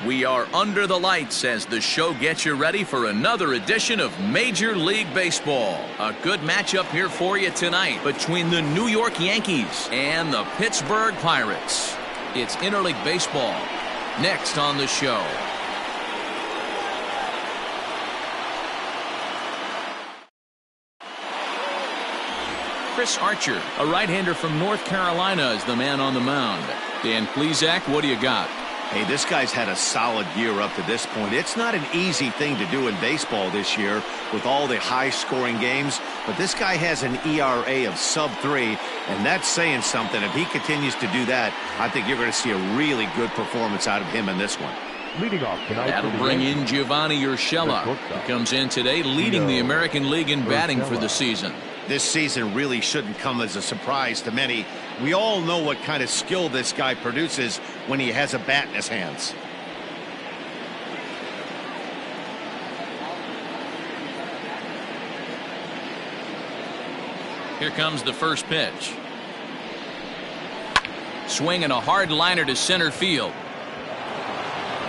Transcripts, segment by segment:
We are under the lights as the show gets you ready for another edition of Major League Baseball. A good matchup here for you tonight between the New York Yankees and the Pittsburgh Pirates. It's interleague baseball next on the show. Chris Archer, a right-hander from North Carolina, is the man on the mound. Dan Plesac, what do you got? Hey, this guy's had a solid year up to this point. It's not an easy thing to do in baseball this year with all the high-scoring games, but this guy has an ERA of sub-3, and that's saying something. If he continues to do that, I think you're going to see a really good performance out of him in this one. Leading off tonight, that'll bring in Giovanni Urshela. He comes in today leading the American League in batting for the season. This season really shouldn't come as a surprise to many. We all know what kind of skill this guy produces when he has a bat in his hands. Here comes the first pitch. Swinging a hard liner to center field.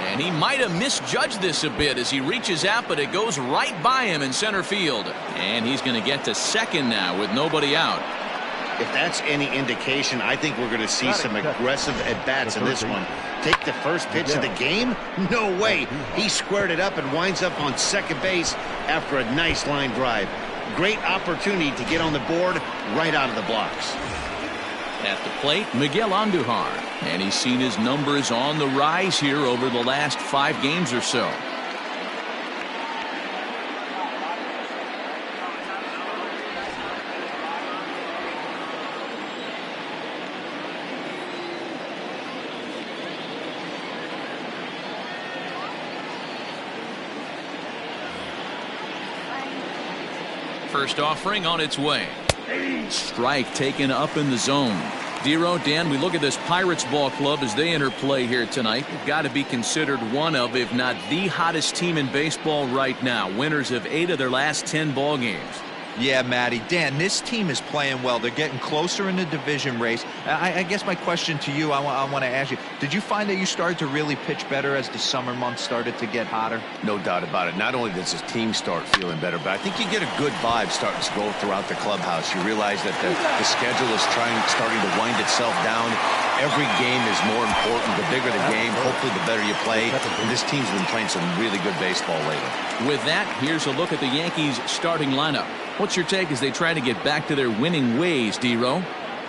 And he might have misjudged this a bit as he reaches out, but it goes right by him in center field. And he's going to get to second now with nobody out. If that's any indication, I think we're going to see some aggressive at-bats in this one. Take the first pitch of the game? No way. He squared it up and winds up on second base after a nice line drive. Great opportunity to get on the board right out of the blocks. At the plate, Miguel Andujar, and he's seen his numbers on the rise here over the last 5 games or so. First offering on its way. Strike taken up in the zone. Dero, Dan, we look at this Pirates ball club as they enter play here tonight. They've got to be considered one of, if not the hottest team in baseball right now. Winners of 8 of their last 10 ball games. Yeah, Matty. Dan, this team is playing well. They're getting closer in the division race. I guess my question to you, I want to ask you, did you find that you started to really pitch better as the summer months started to get hotter? No doubt about it. Not only does his team start feeling better, but I think you get a good vibe starting to go throughout the clubhouse. You realize that the schedule is starting to wind itself down. Every game is more important. The bigger the game, hopefully the better you play. And this team's been playing some really good baseball lately. With that, here's a look at the Yankees starting lineup. What's your take as they try to get back to their winning ways, Dero?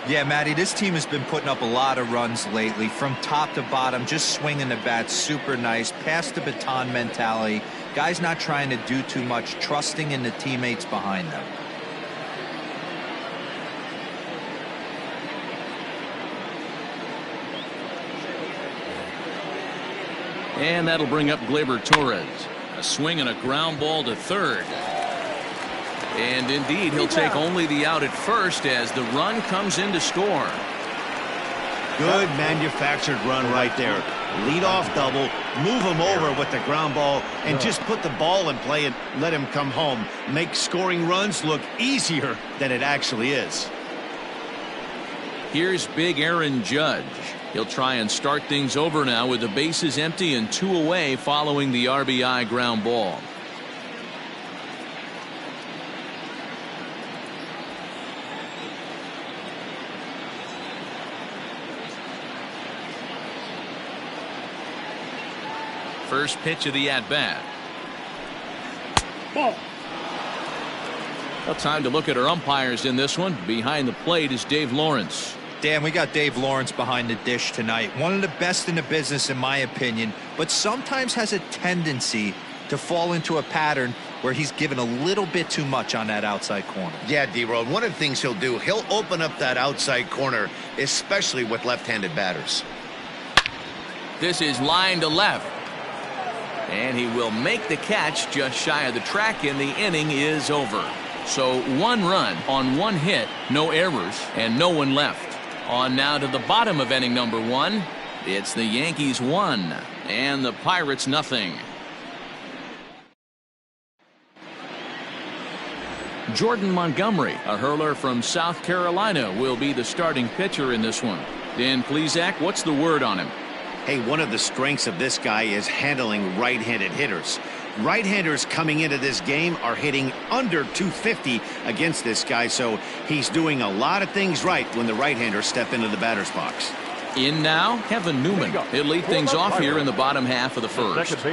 Yeah, Matty, this team has been putting up a lot of runs lately. From top to bottom, just swinging the bat super nice. Pass the baton mentality. Guys not trying to do too much, trusting in the teammates behind them. And that'll bring up Gleyber Torres. A swing and a ground ball to third. And indeed, he'll take only the out at first as the run comes in to score. Good manufactured run right there. Lead-off double, move him over with the ground ball, and just put the ball in play and let him come home. Make scoring runs look easier than it actually is. Here's big Aaron Judge. He'll try and start things over now with the bases empty and 2 away following the RBI ground ball. First pitch of the at-bat. Ball. Well, time to look at our umpires in this one. Behind the plate is Dave Lawrence. Dan, we got Dave Lawrence behind the dish tonight. One of the best in the business, in my opinion, but sometimes has a tendency to fall into a pattern where he's given a little bit too much on that outside corner. Yeah, D-Road, one of the things he'll do, he'll open up that outside corner, especially with left-handed batters. This is line to left. And he will make the catch just shy of the track, and the inning is over. So 1 run on 1 hit, no errors, and no one left. On now to the bottom of inning number 1. It's the Yankees 1 and the Pirates nothing. Jordan Montgomery, a hurler from South Carolina, will be the starting pitcher in this one. Dan Plesac, what's the word on him? Hey, one of the strengths of this guy is handling right-handed hitters. Right-handers coming into this game are hitting under 250 against this guy, so he's doing a lot of things right when the right-handers step into the batter's box. In now, Kevin Newman. He'll lead things off here in the bottom half of the first.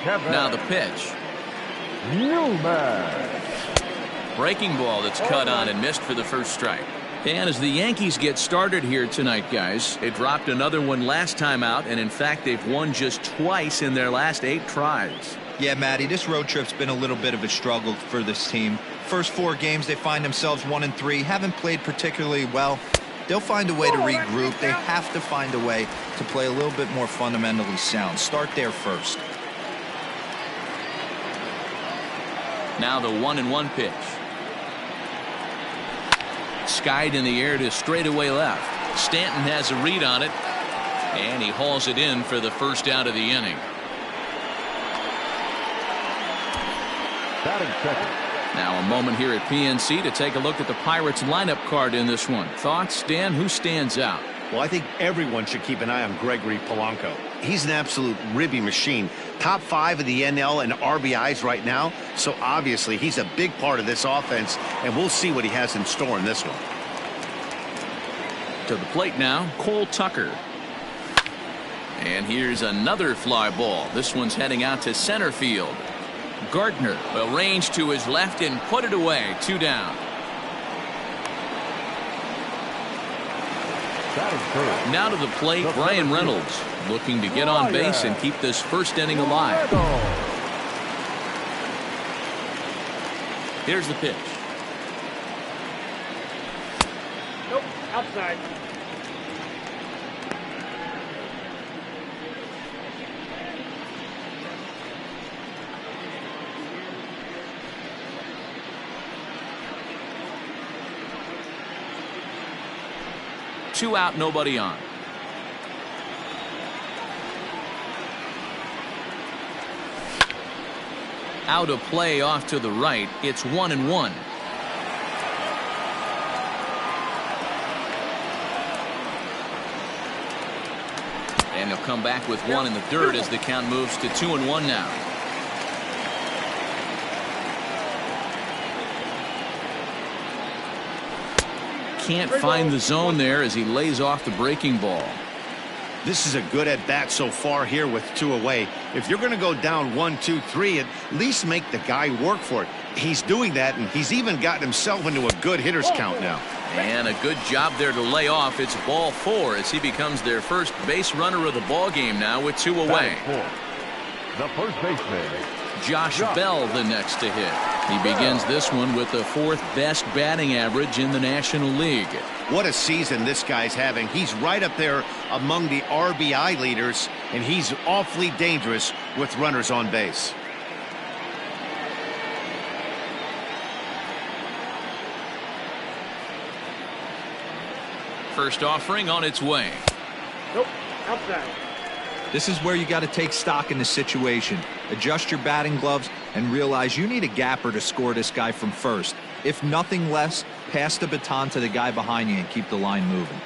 Now the pitch. Newman. Breaking ball that's cut on and missed for the first strike. And as the Yankees get started here tonight, guys, they dropped another one last time out, and in fact they've won just twice in their last 8 tries. Yeah, Matty, this road trip's been a little bit of a struggle for this team. First 4 games they find themselves 1-3, haven't played particularly well. They'll find a way to regroup. They have to find a way to play a little bit more fundamentally sound. Start there first. Now the 1-1 pitch. Skied in the air to straightaway left. Stanton has a read on it, and he hauls it in for the first out of the inning. Batting second. Now a moment here at PNC to take a look at the Pirates lineup card in this one. Thoughts, Dan? Who stands out? Well, I think everyone should keep an eye on Gregory Polanco. He's an absolute ribby machine. Top 5 of the NL and RBIs right now. So obviously he's a big part of this offense, and we'll see what he has in store in this one. To the plate now, Cole Tucker. And here's another fly ball. This one's heading out to center field. Gardner will range to his left and put it away. 2 down. Now to the plate, Brian Reynolds, looking to get on base and keep this first inning alive. Here's the pitch. Nope, outside. Two out, nobody on. Out of play off to the right. It's 1-1. And they'll come back with one in the dirt as the count moves to 2-1 now. Can't find the zone there as he lays off the breaking ball. This is a good at bat so far here with 2 away. If you're going to go down 1, 2, 3, at least make the guy work for it. He's doing that, and he's even gotten himself into a good hitter's count now. And a good job there to lay off. It's ball 4 as he becomes their first base runner of the ball game now with 2 away. The first baseman, Josh Bell the next to hit. He begins this one with the 4th best batting average in the National League. What a season this guy's having. He's right up there among the RBI leaders, and he's awfully dangerous with runners on base. First offering on its way. nope, outside. This is where you got to take stock in the situation. Adjust your batting gloves and realize you need a gapper to score this guy from first. If nothing less, pass the baton to the guy behind you and keep the line moving.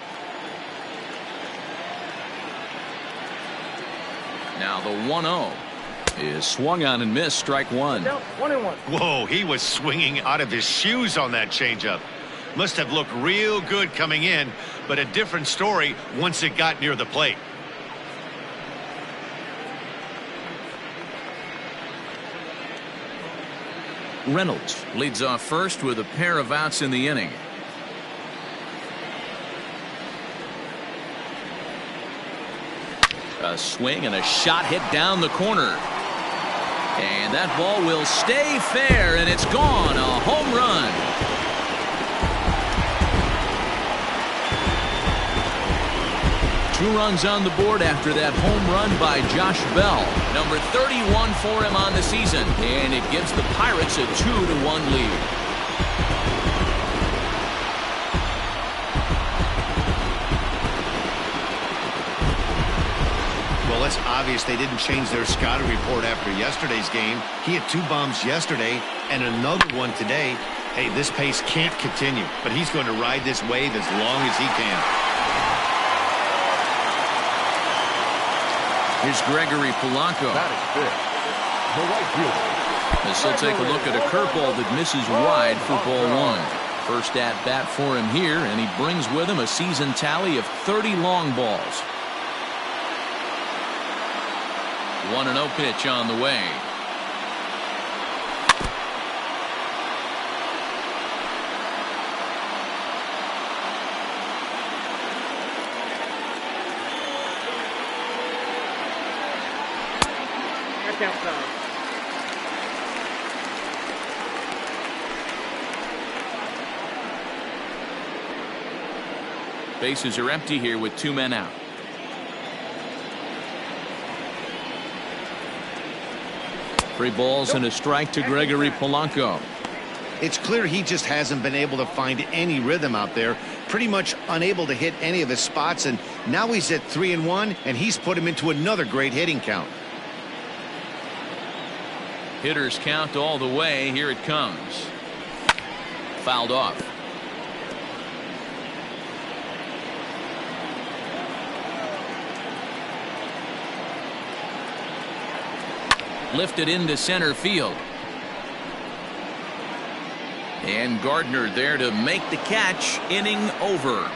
Now the 1-0 is swung on and missed. Strike 1. 1-1. Whoa, he was swinging out of his shoes on that changeup. Must have looked real good coming in, but a different story once it got near the plate. Reynolds leads off first with a pair of outs in the inning. A swing and a shot hit down the corner. And that ball will stay fair, and it's gone. A home run. Two runs on the board after that home run by Josh Bell. Number 31 for him on the season. And it gives the Pirates a 2-1 lead. Well, it's obvious they didn't change their scouting report after yesterday's game. He had 2 bombs yesterday and another one today. Hey, this pace can't continue, but he's going to ride this wave as long as he can. Here's Gregory Polanco. That is good. The right fielder. As he'll take a look at a curveball that misses wide for ball 1. First at bat for him here, and he brings with him a season tally of 30 long balls. 1-0 pitch on the way. That's outside. Bases are empty here with 2 men out. Three balls and a strike to Gregory Polanco. It's clear he just hasn't been able to find any rhythm out there. Pretty much unable to hit any of his spots, and now he's at 3-1, and he's put him into another great hitting count. Hitters count all the way. Here it comes. Fouled off. Lifted into center field. And Gardner there to make the catch. Inning over.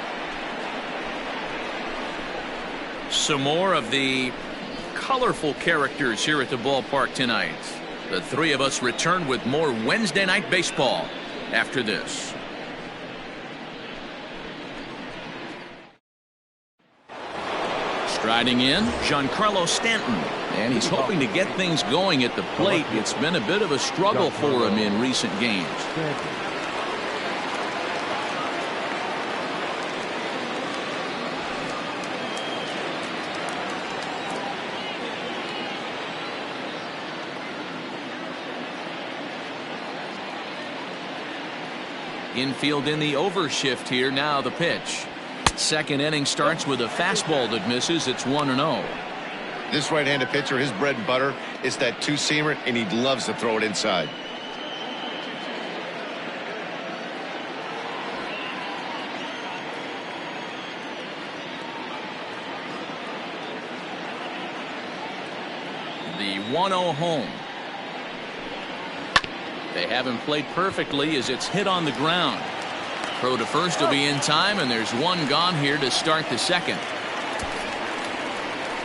Some more of the colorful characters here at the ballpark tonight. The three of us return with more Wednesday Night Baseball after this. Striding in, Giancarlo Stanton. And he's hoping to get things going at the plate. It's been a bit of a struggle for him in recent games. Infield in the overshift here. Now the pitch. Second inning starts with a fastball that misses. It's 1-0. This right-handed pitcher, his bread and butter is that two-seamer, and he loves to throw it inside. The 1-0 home. They haven't played perfectly as it's hit on the ground. Throw to first will be in time, and there's one gone here to start the second.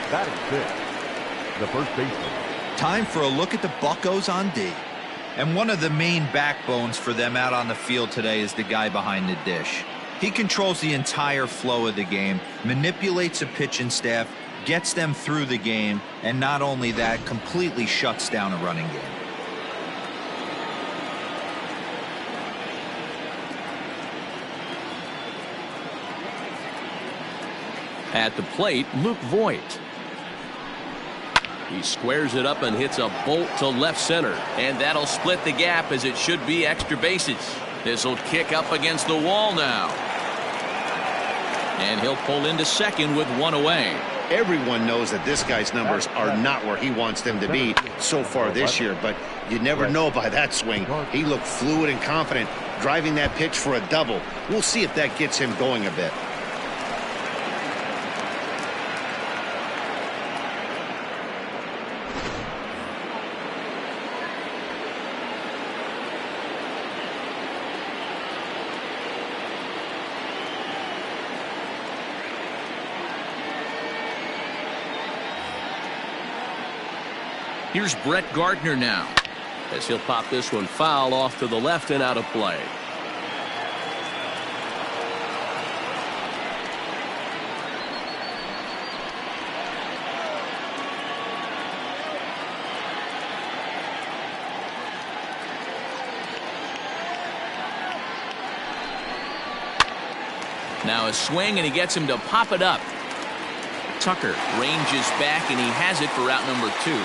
That is good. The first baseman. Time for a look at the Buccos on D. And one of the main backbones for them out on the field today is the guy behind the dish. He controls the entire flow of the game, manipulates a pitching staff, gets them through the game, and not only that, completely shuts down a running game. At the plate, Luke Voigt. He squares it up and hits a bolt to left center. And that'll split the gap as it should be extra bases. This will kick up against the wall now. And he'll pull into second with one away. Everyone knows that this guy's numbers are not where he wants them to be so far this year, but you never know by that swing. He looked fluid and confident, driving that pitch for a double. We'll see if that gets him going a bit. Here's Brett Gardner now, as he'll pop this one foul off to the left and out of play. Now a swing, and he gets him to pop it up. Tucker ranges back, and he has it for out number 2.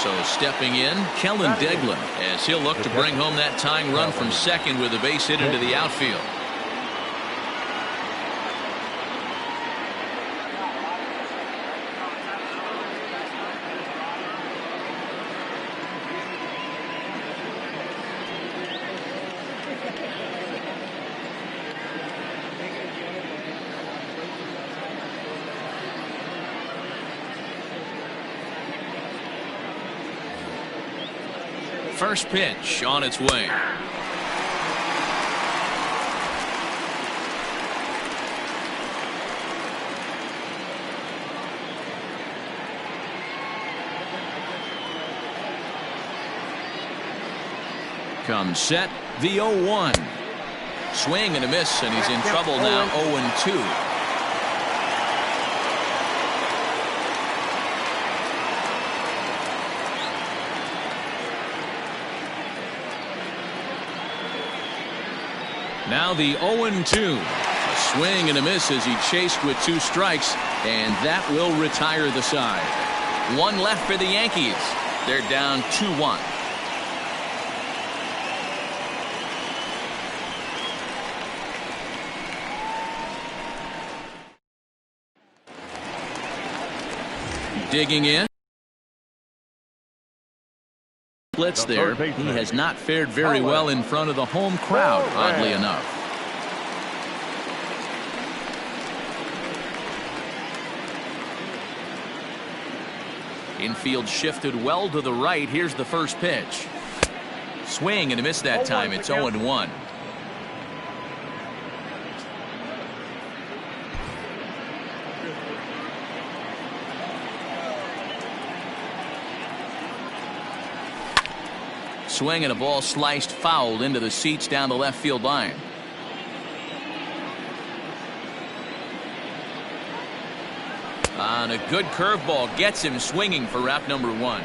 So stepping in, Kellen Deglin, as he'll look to bring home that tying run from second with a base hit into the outfield. First pitch on its way. Comes set, the 0-1. Swing and a miss, and he's in trouble now. 0-2. Now the 0-2. A swing and a miss as he chased with 2 strikes, and that will retire the side. 1 left for the Yankees. They're down 2-1. Digging in. Blitz there. He has not fared very well in front of the home crowd, oddly enough. Infield shifted well to the right. Here's the first pitch. Swing and a miss that time. It's 0-1. Swing and a ball sliced foul into the seats down the left field line. On a good curveball gets him swinging for wrap number 1.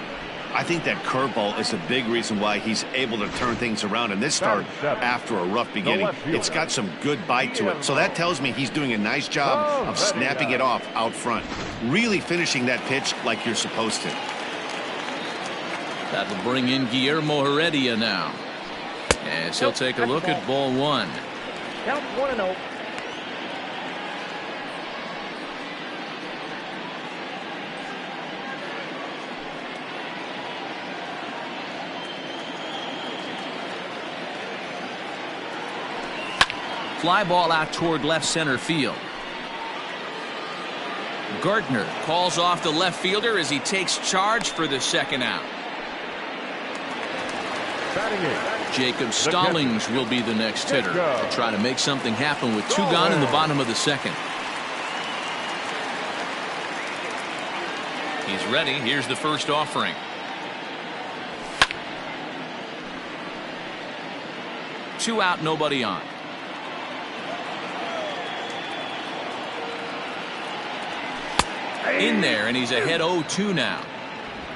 I think that curveball is a big reason why he's able to turn things around in this start after a rough beginning. It's got some good bite to it. So that tells me he's doing a nice job of snapping it off out front. Really finishing that pitch like you're supposed to. That will bring in Guillermo Heredia now. As he'll take a look at ball 1. Count 1-0. Fly ball out toward left center field. Gardner calls off the left fielder as he takes charge for the second out. Jacob Stallings will be the next hitter to try to make something happen with 2 gone in the bottom of the second. He's ready. Here's the first offering. Two out, nobody on. In there, and he's ahead 0-2 now.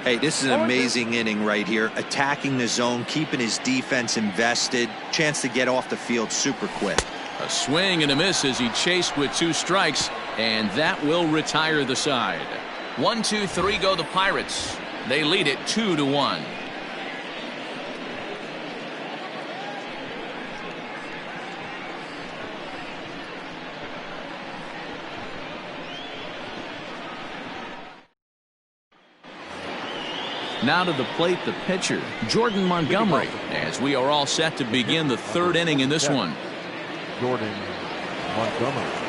Hey, this is an amazing inning right here. Attacking the zone, keeping his defense invested. Chance to get off the field super quick. A swing and a miss as he chased with 2 strikes, and that will retire the side. 1, 2, 3 go the Pirates. They lead it 2-1. Now to the plate, the pitcher, Jordan Montgomery, as we are all set to begin the 3rd inning in this one. Jordan Montgomery.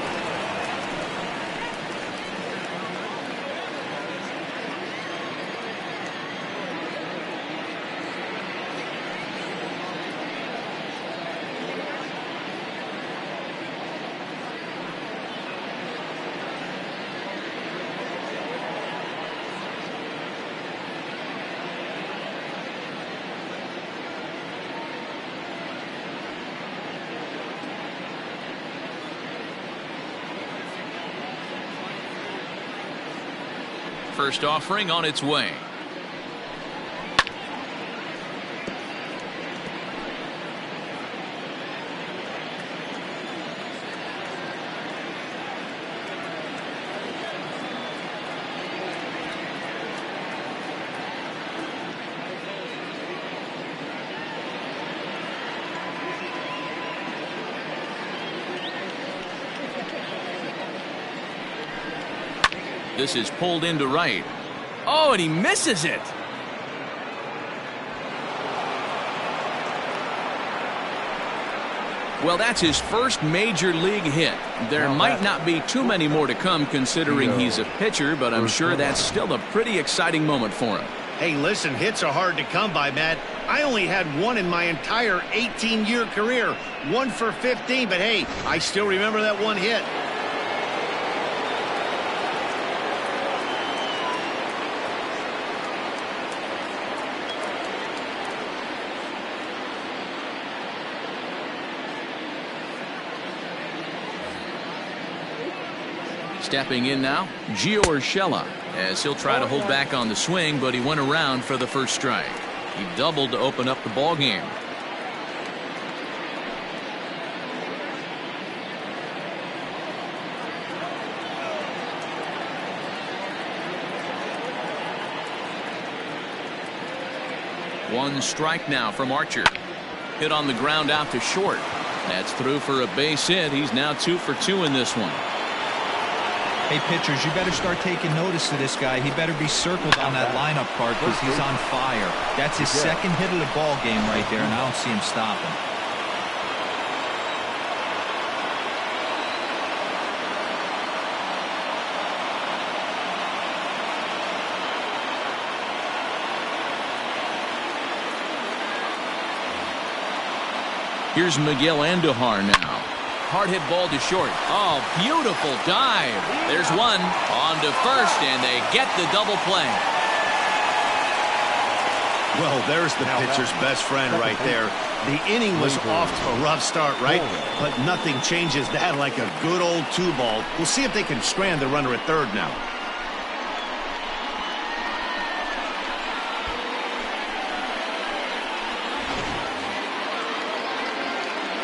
First offering on its way. This is pulled into right. Oh, and he misses it. Well, that's his first major league hit. There might not be too many more to come considering he's a pitcher, but I'm sure that's still a pretty exciting moment for him. Hey, listen, hits are hard to come by, Matt. I only had one in my entire 18-year career. 1 for 15, but hey, I still remember that one hit. Stepping in now, Gio Urshela, as he'll try to hold back on the swing, but he went around for the first strike. He doubled to open up the ball game. One strike now from Archer. Hit on the ground out to short. That's through for a base hit. He's now 2 for 2 in this one. Hey, pitchers, you better start taking notice of this guy. He better be circled on that lineup card because he's on fire. That's his second hit of the ball game right there, and I don't see him stopping. Here's Miguel Andujar now. Hard hit ball to short. Oh, beautiful dive. There's one on to first, and they get the double play. Well, there's the pitcher's best friend right there. The inning was off to a rough start, right? But nothing changes that like a good old 2-ball. We'll see if they can strand the runner at third now.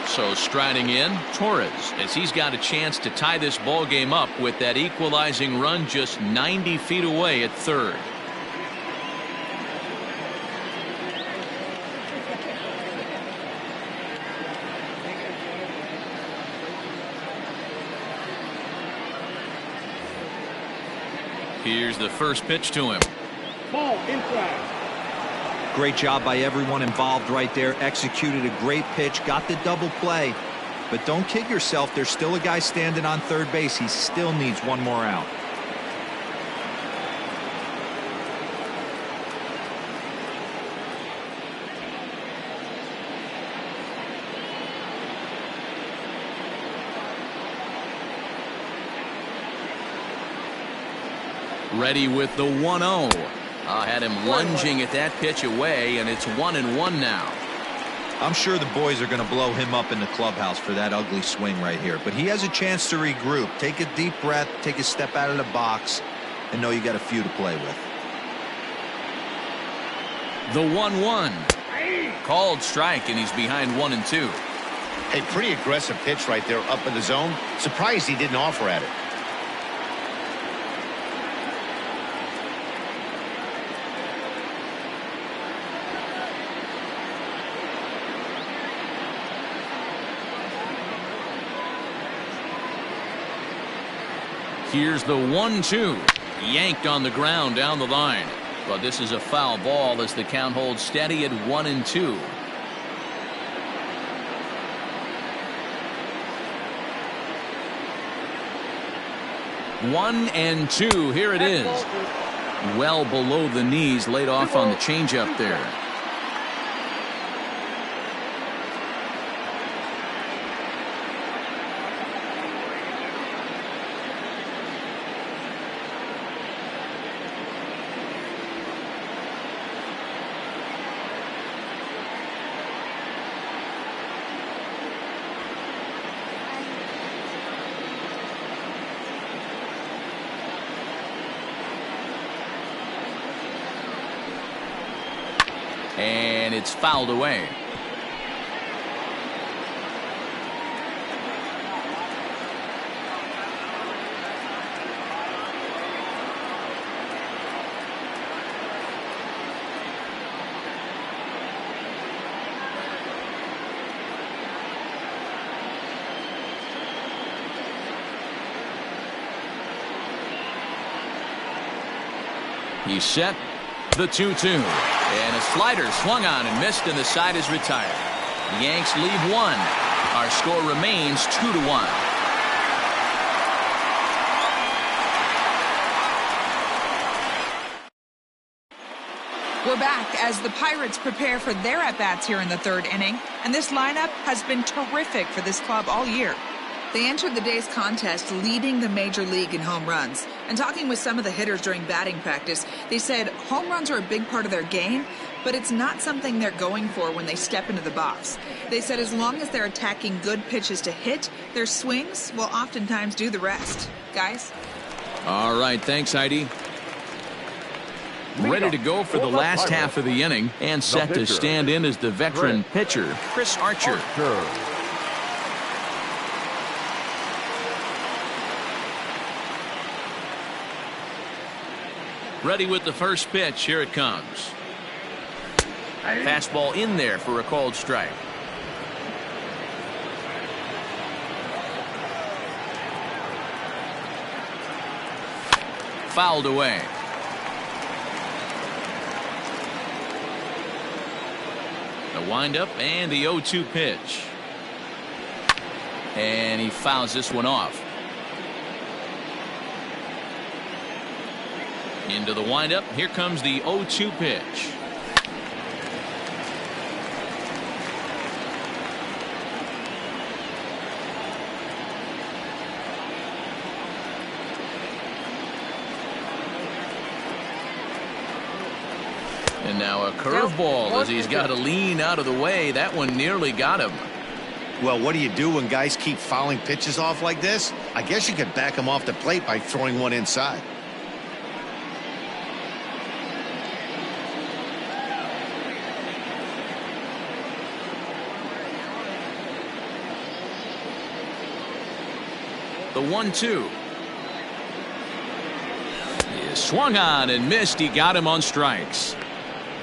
So striding in, Torres, as he's got a chance to tie this ball game up with that equalizing run just 90 feet away at third. Here's the first pitch to him. Ball inside. Great job by everyone involved right there. Executed a great pitch, got the double play. But don't kid yourself, there's still a guy standing on third base. He still needs one more out. Ready with the 1-0. Had him lunging at that pitch away, and it's 1-1 now. I'm sure the boys are going to blow him up in the clubhouse for that ugly swing right here. But he has a chance to regroup. Take a deep breath, take a step out of the box, and know you got a few to play with. The 1-1. Called strike, and he's behind 1-2. Hey, pretty aggressive pitch right there up in the zone. Surprised he didn't offer at it. Here's the 1-2. Yanked on the ground down the line. But this is a foul ball as the count holds steady at 1-2. One and two. Here it is. Well below the knees, laid off on the changeup there. And it's fouled away. He's set. The 2-2. And a slider swung on and missed, and the side is retired. The Yanks lead one. Our score remains 2-1. We're back as the Pirates prepare for their at-bats here in the third inning, and this lineup has been terrific for this club all year. They entered the day's contest leading the major league in home runs. And talking with some of the hitters during batting practice, they said home runs are a big part of their game, but it's not something they're going for when they step into the box. They said as long as they're attacking good pitches to hit, their swings will oftentimes do the rest. Guys? All right, thanks, Heidi. Ready to go for the last half of the inning and set to stand in as the veteran pitcher, Chris Archer. Ready with the first pitch. Here it comes. Fastball in there for a called strike. Fouled away. The windup and the 0-2 pitch. And he fouls this one off. Into the windup. Here comes the 0-2 pitch. And now a curveball as he's got to lean out of the way. That one nearly got him. Well, what do you do when guys keep fouling pitches off like this? I guess you could back them off the plate by throwing one inside. The 1-2. He swung on and missed. He got him on strikes.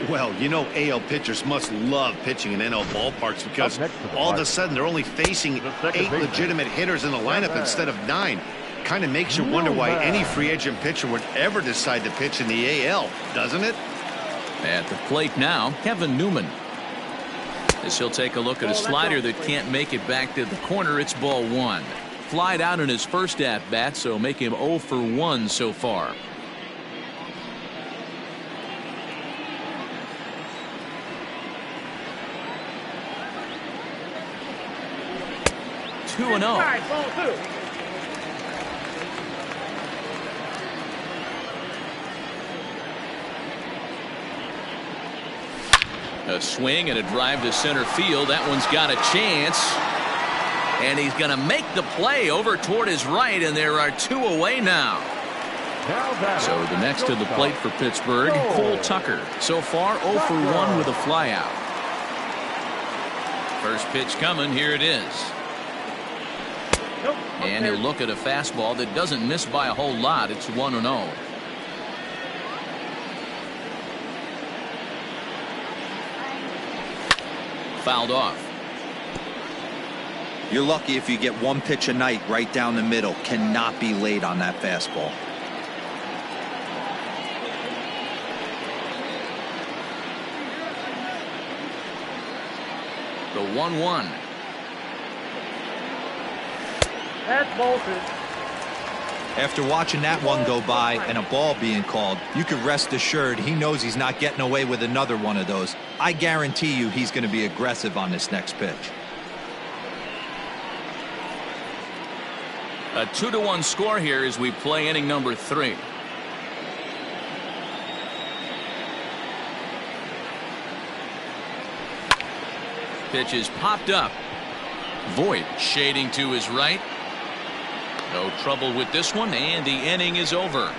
Well, you know AL pitchers must love pitching in NL ballparks because all of a sudden they're only facing 8 legitimate hitters in the lineup instead of 9. Kind of makes you wonder why any free agent pitcher would ever decide to pitch in the AL, doesn't it? At the plate now, Kevin Newman. As he'll take a look at a slider that can't make it back to the corner. It's ball 1. Flied out in his first at-bat, so make him 0 for 1 so far. Two and 0. A swing and a drive to center field. That one's got a chance. And he's going to make the play over toward his right, and there are 2 away now. So the next to the plate for Pittsburgh, Cole Tucker. So far 0 for 1 with a flyout. First pitch coming. Here it is. And he'll look at a fastball that doesn't miss by a whole lot. It's 1-0. Fouled off. You're lucky if you get one pitch a night right down the middle. Cannot be late on that fastball. The 1-1. That's bolted. After watching that one go by and a ball being called, you can rest assured he knows he's not getting away with another one of those. I guarantee you he's going to be aggressive on this next pitch. A 2-1 score here as we play inning number 3. Pitch is popped up. Voit shading to his right. No trouble with this one, and the inning is over.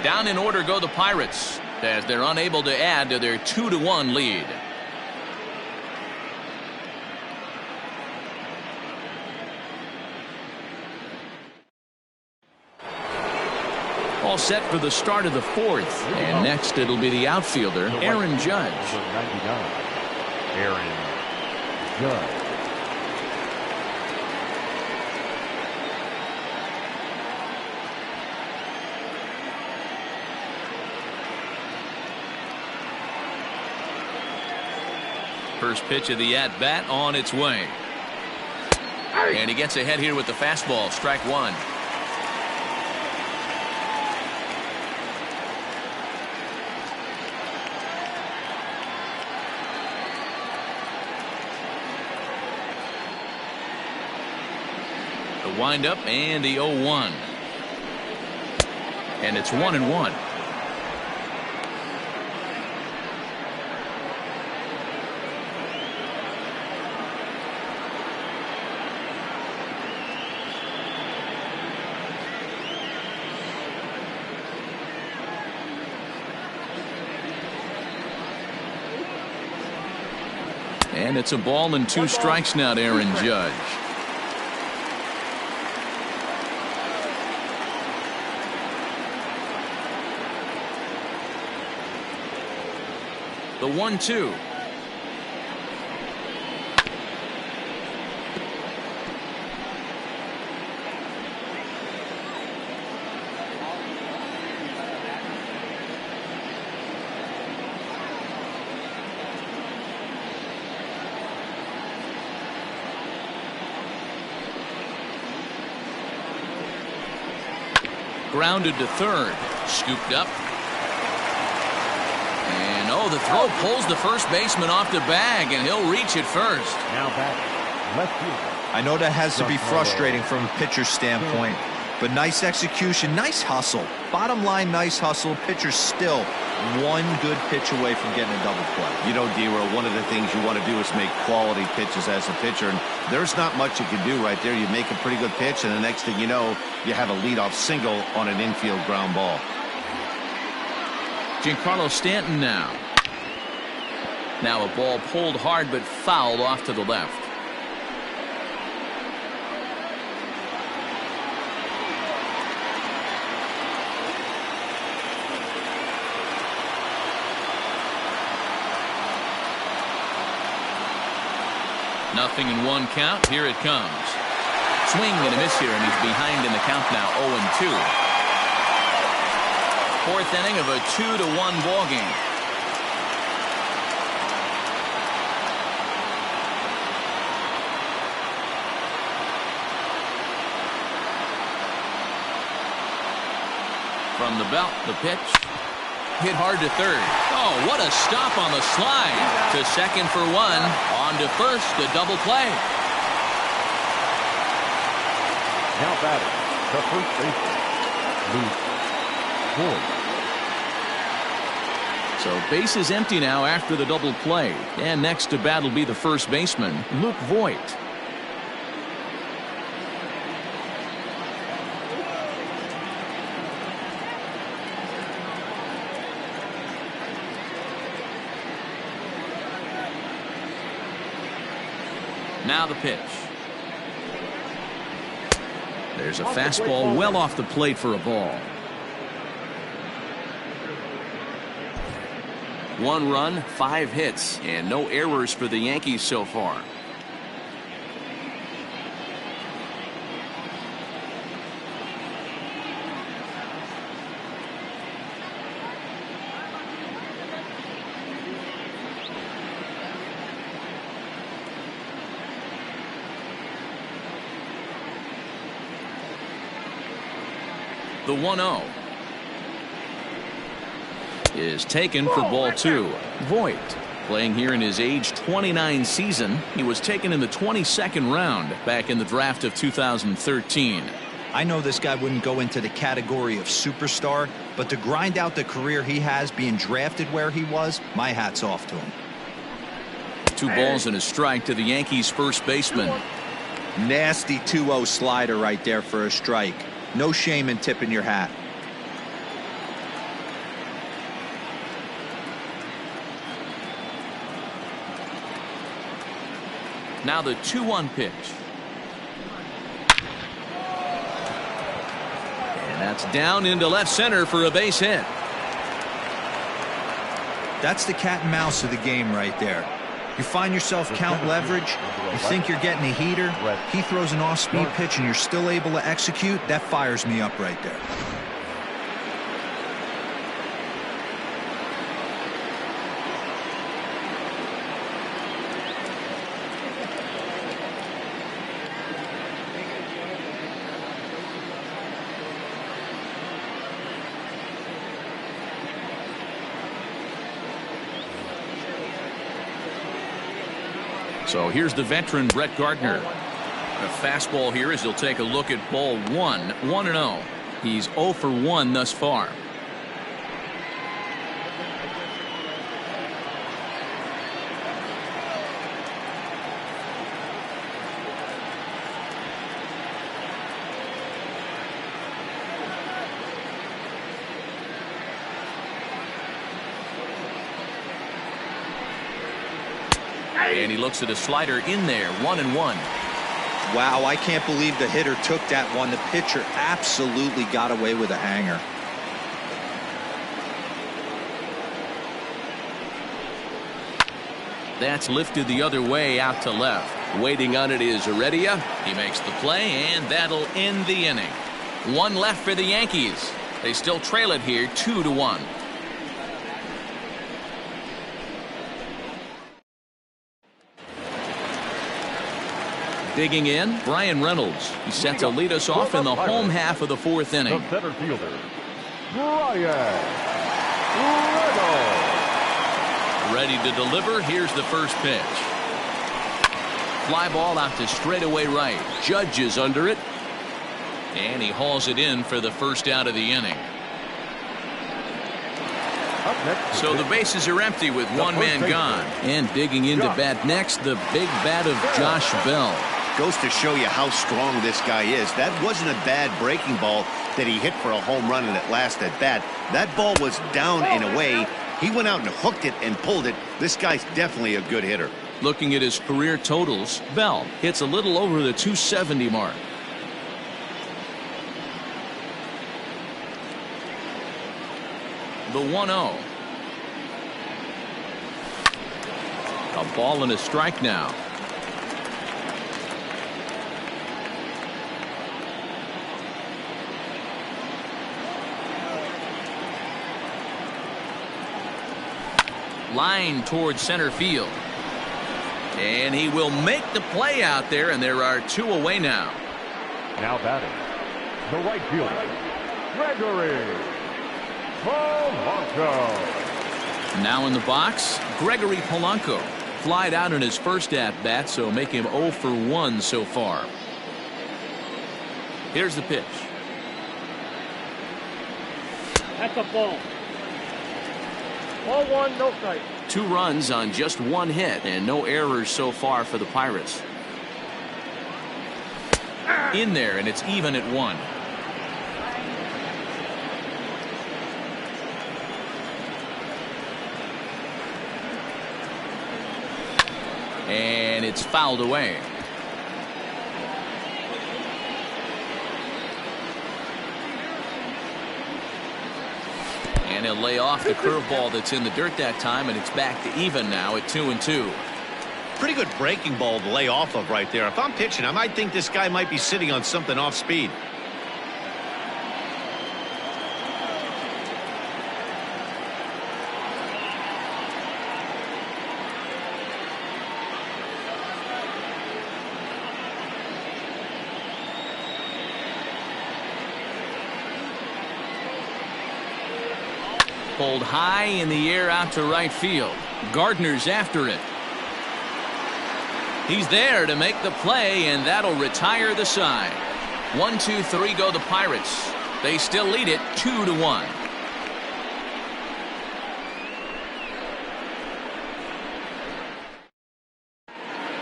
Down in order go the Pirates as they're unable to add to their 2-1 lead. All set for the start of the 4th, and next it'll be the outfielder Aaron Judge. Aaron Judge. First pitch of the at-bat on its way. And he gets ahead here with the fastball. Strike 1. windup and the 0-1. And it's 1-1. And it's a ball and 2 strikes now to Aaron Judge. The 1-2. Grounded to third. Scooped up. And the throw pulls the first baseman off the bag, and he'll reach it first. Now back. Left field. I know that has to be frustrating from a pitcher's standpoint, but nice execution, nice hustle. Bottom line, nice hustle. Pitcher's still one good pitch away from getting a double play. You know, D-Row, one of the things you want to do is make quality pitches as a pitcher, and there's not much you can do right there. You make a pretty good pitch, and the next thing you know, you have a leadoff single on an infield ground ball. Giancarlo Stanton now. Now a ball pulled hard but fouled off to the left. Nothing in 1 count. Here it comes. Swing and a miss here, and he's behind in the count now, 0-2. 4th inning of a 2-1 ball game. From the belt, the pitch. Hit hard to third. Oh, what a stop on the slide. To second for 1. On to first, a double play. Now batting, the first baseman, Luke Voigt. So base is empty now after the double play. And next to bat will be the first baseman, Luke Voigt. Now the pitch. There's a fastball well off the plate for a ball. 1 run, 5 hits, and no errors for the Yankees so far. The 1-0 is taken for ball 2. Voigt, playing here in his age 29 season. He was taken in the 22nd round back in the draft of 2013. I know this guy wouldn't go into the category of superstar, but to grind out the career he has being drafted where he was, my hat's off to him. 2 balls and a strike to the Yankees first baseman. Nasty 2-0 slider right there for a strike. No shame in tipping your hat. Now the 2-1 pitch. And that's down into left center for a base hit. That's the cat and mouse of the game right there. You find yourself count leverage, you think you're getting a heater, he throws an off-speed pitch and you're still able to execute, that fires me up right there. So here's the veteran Brett Gardner. A fastball here as he'll take a look at ball one. 1-0. He's 0 for 1 thus far. And he looks at a slider in there. 1-1. Wow, I can't believe the hitter took that one. The pitcher absolutely got away with a hanger. That's lifted the other way out to left. Waiting on it is Heredia. He makes the play, and that'll end the inning. One left for the Yankees. They still trail it here 2-1. Digging in, Brian Reynolds. He's set to lead us off in the home half of the 4th inning. The center fielder, Brian Reynolds. Ready to deliver. Here's the first pitch. Fly ball out to straightaway right. Judge is under it. And he hauls it in for the first out of the inning. So the bases are empty with one man gone. And digging in to bat next, the big bat of Josh Bell. Goes to show you how strong this guy is. That wasn't a bad breaking ball that he hit for a home run in that last at bat. That ball was down and away. He went out and hooked it and pulled it. This guy's definitely a good hitter. Looking at his career totals, Bell hits a little over the 270 mark. The 1-0. A ball and a strike now. Line towards center field. And he will make the play out there, and there are 2 away now. Now batting, the right fielder, Gregory Polanco. Now in the box, Gregory Polanco. Flied out in his first at-bat, so make him 0 for 1 so far. Here's the pitch. That's a ball. Ball 1, no strike. 2 runs on just 1 hit and no errors so far for the Pirates. In there, and it's even at 1. And it's fouled away. And he'll lay off the curveball that's in the dirt that time, and it's back to even now at 2-2. Pretty good breaking ball to lay off of right there. If I'm pitching, I might think this guy might be sitting on something off speed. Pulled high in the air out to right field. Gardner's after it. He's there to make the play, and that'll retire the side. 1, 2, 3 go the Pirates. They still lead it 2-1.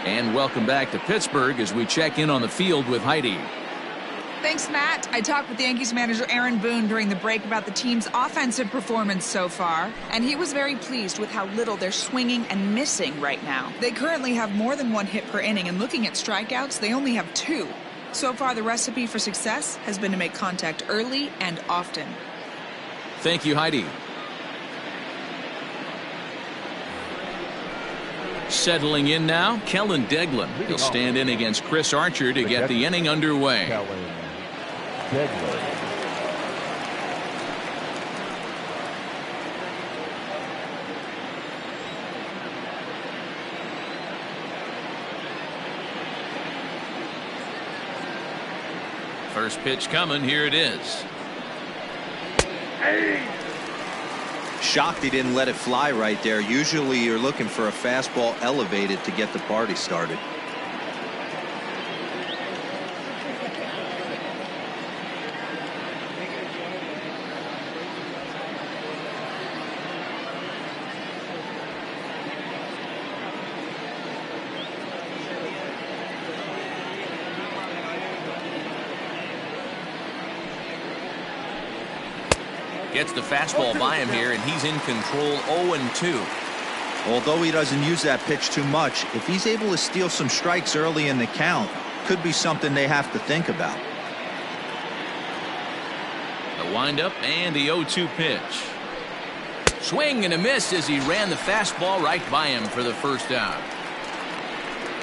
And welcome back to Pittsburgh as we check in on the field with Heidi. Thanks, Matt. I talked with Yankees manager Aaron Boone during the break about the team's offensive performance so far, and he was very pleased with how little they're swinging and missing right now. They currently have more than 1 hit per inning, and looking at strikeouts, they only have 2. So far, the recipe for success has been to make contact early and often. Thank you, Heidi. Settling in now, Kellen Deglin. He'll stand in against Chris Archer to get the inning underway. Deglin. First pitch coming. Here it is. Shocked he didn't let it fly right there. Usually you're looking for a fastball elevated to get the party started. Gets the fastball by him here, and he's in control 0-2. Although he doesn't use that pitch too much, if he's able to steal some strikes early in the count, could be something they have to think about. The windup and the 0-2 pitch. Swing and a miss as he ran the fastball right by him for the first out.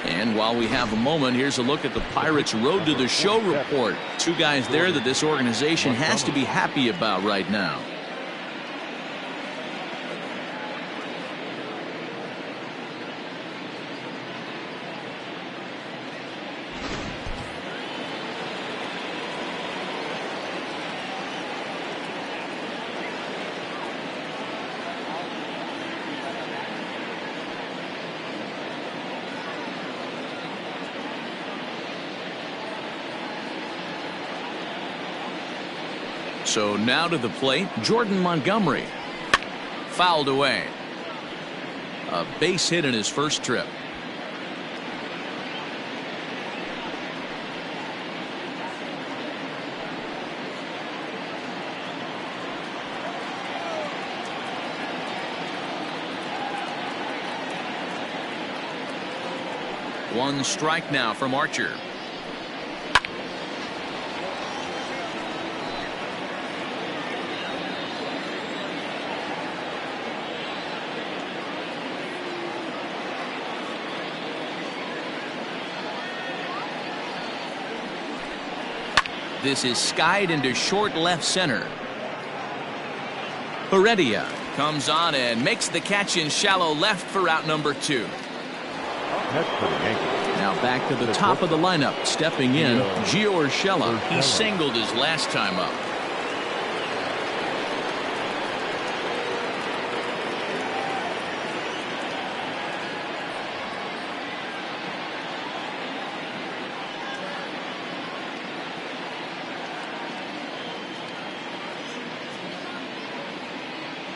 And while we have a moment, here's a look at the Pirates' road to the show report. Two guys there that this organization has to be happy about right now. So now to the plate, Jordan Montgomery. Fouled away. A base hit in his first trip. One strike now from Archer. This is skied into short left center. Heredia comes on and makes the catch in shallow left for out number 2. Now back to the top of the lineup. Stepping in, Gio Urshela. He singled his last time up.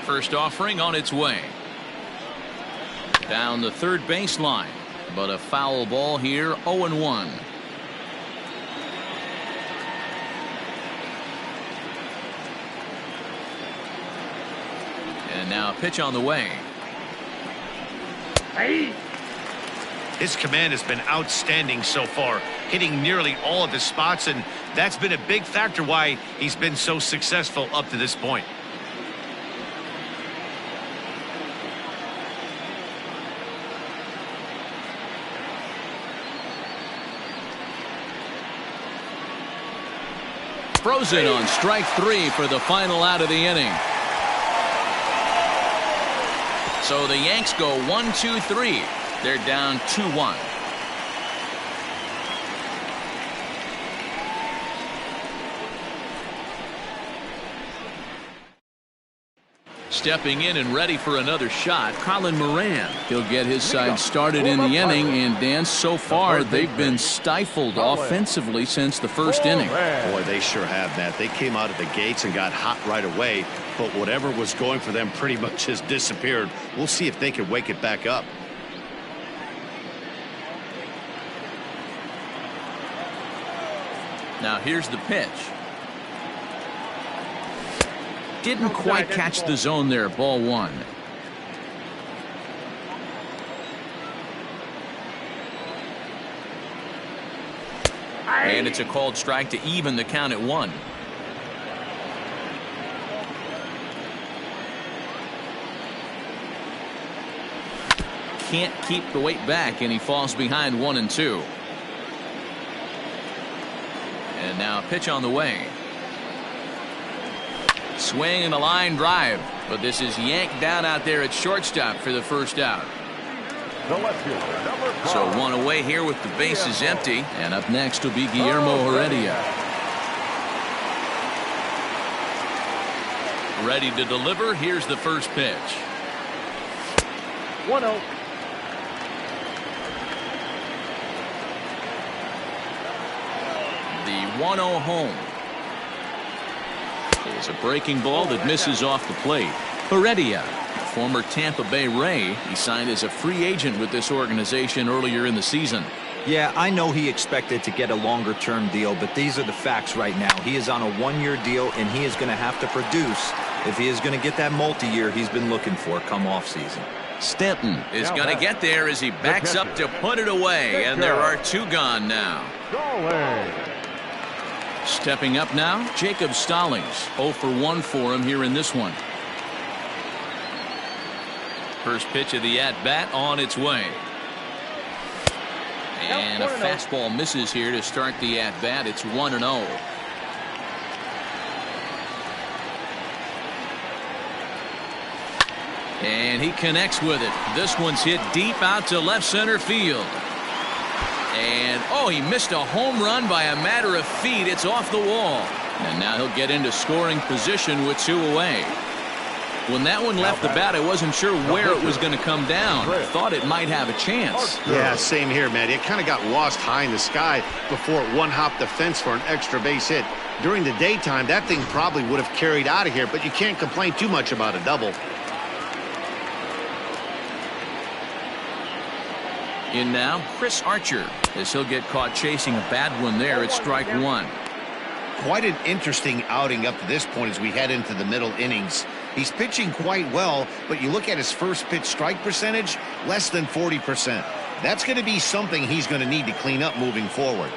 First offering on its way. Down the third baseline, but a foul ball here, 0-1. And now a pitch on the way. His command has been outstanding so far, hitting nearly all of his spots, and that's been a big factor why he's been so successful up to this point. Frozen on strike 3 for the final out of the inning. So the Yanks go 1-2-3. They're down 2-1. Stepping in and ready for another shot, Colin Moran. He'll get his side started in the inning, and Dan, so far they've been stifled offensively since the first inning. Boy, they sure have, Matt. They came out of the gates and got hot right away, but whatever was going for them pretty much has disappeared. We'll see if they can wake it back up. Now here's the pitch. Didn't quite catch the zone there. Ball 1. And it's a called strike to even the count at 1. Can't keep the weight back, and he falls behind 1-2. And now a pitch on the way. Swing and a line drive, but this is yanked down out there at shortstop for the first out. So one away here with the bases empty, and up next will be Guillermo Heredia. Ready to deliver. Here's the first pitch. 1-0. The 1-0 home. It's a breaking ball that misses off the plate. Heredia, former Tampa Bay Ray, he signed as a free agent with this organization earlier in the season. Yeah, I know he expected to get a longer-term deal, but these are the facts right now. He is on a one-year deal, and he is going to have to produce if he is going to get that multi-year he's been looking for come off season. Stanton is going to get there as he backs up to put it away, and there are 2 gone now. Stepping up now, Jacob Stallings. 0 for 1 for him here in this one. First pitch of the at-bat on its way. And a fastball misses here to start the at-bat. It's 1-0. And he connects with it. This one's hit deep out to left center field. And, oh, he missed a home run by a matter of feet. It's off the wall. And now he'll get into scoring position with 2 away. When that one left the bat, I wasn't sure where it was going to come down. Thought it might have a chance. Yeah, same here, Matt. It kind of got lost high in the sky before it one-hopped the fence for an extra base hit. During the daytime, that thing probably would have carried out of here, but you can't complain too much about a double. In now, Chris Archer, as he'll get caught chasing a bad one there at strike 1. Quite an interesting outing up to this point as we head into the middle innings. He's pitching quite well, but you look at his first pitch strike percentage, less than 40%. That's going to be something he's going to need to clean up moving forward.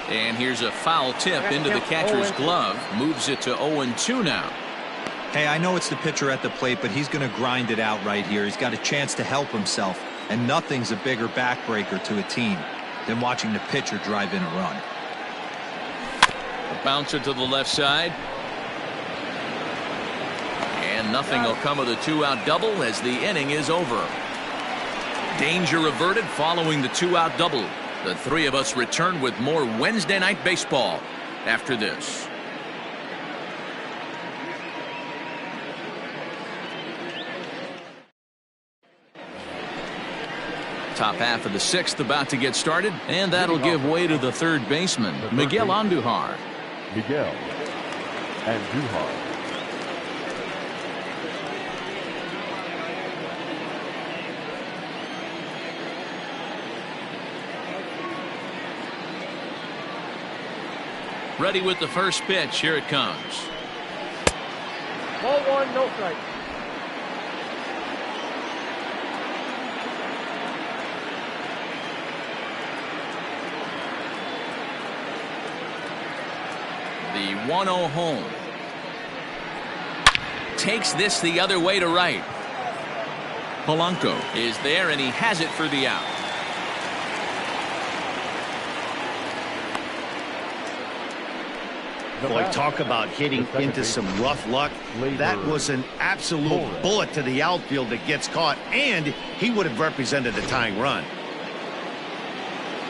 And here's a foul tip into the catcher's glove. Moves it to 0-2 now. Hey, I know it's the pitcher at the plate, but he's going to grind it out right here. He's got a chance to help himself. And nothing's a bigger backbreaker to a team than watching the pitcher drive in a run. A bouncer to the left side. And nothing will come of the 2-out double as the inning is over. Danger averted following the 2-out double. The 3 of us return with more Wednesday Night Baseball after this. Top half of the 6th about to get started, and that'll give way to the third baseman, Miguel Andujar. Miguel Andujar. Ready with the first pitch. Here it comes. Ball 1, no strike. The 1-0 home. Takes this the other way to right. Polanco is there, and he has it for the out. Boy, talk about hitting into some rough luck. That was an absolute bullet to the outfield that gets caught, and he would have represented a tying run.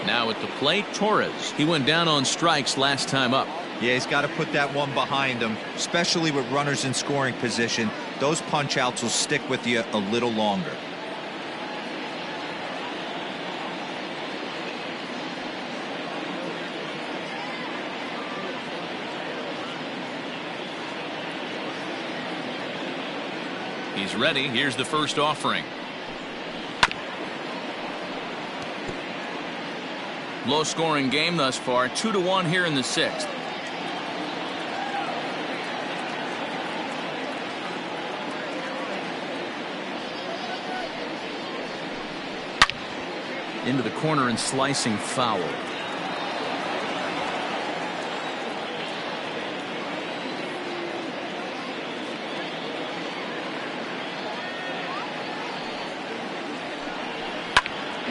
Now at the plate, Torres. He went down on strikes last time up. Yeah, he's got to put that one behind him, especially with runners in scoring position. Those punch outs will stick with you a little longer. He's ready. Here's the first offering. Low scoring game thus far. 2-1 here in the 6th. Into the corner and slicing foul.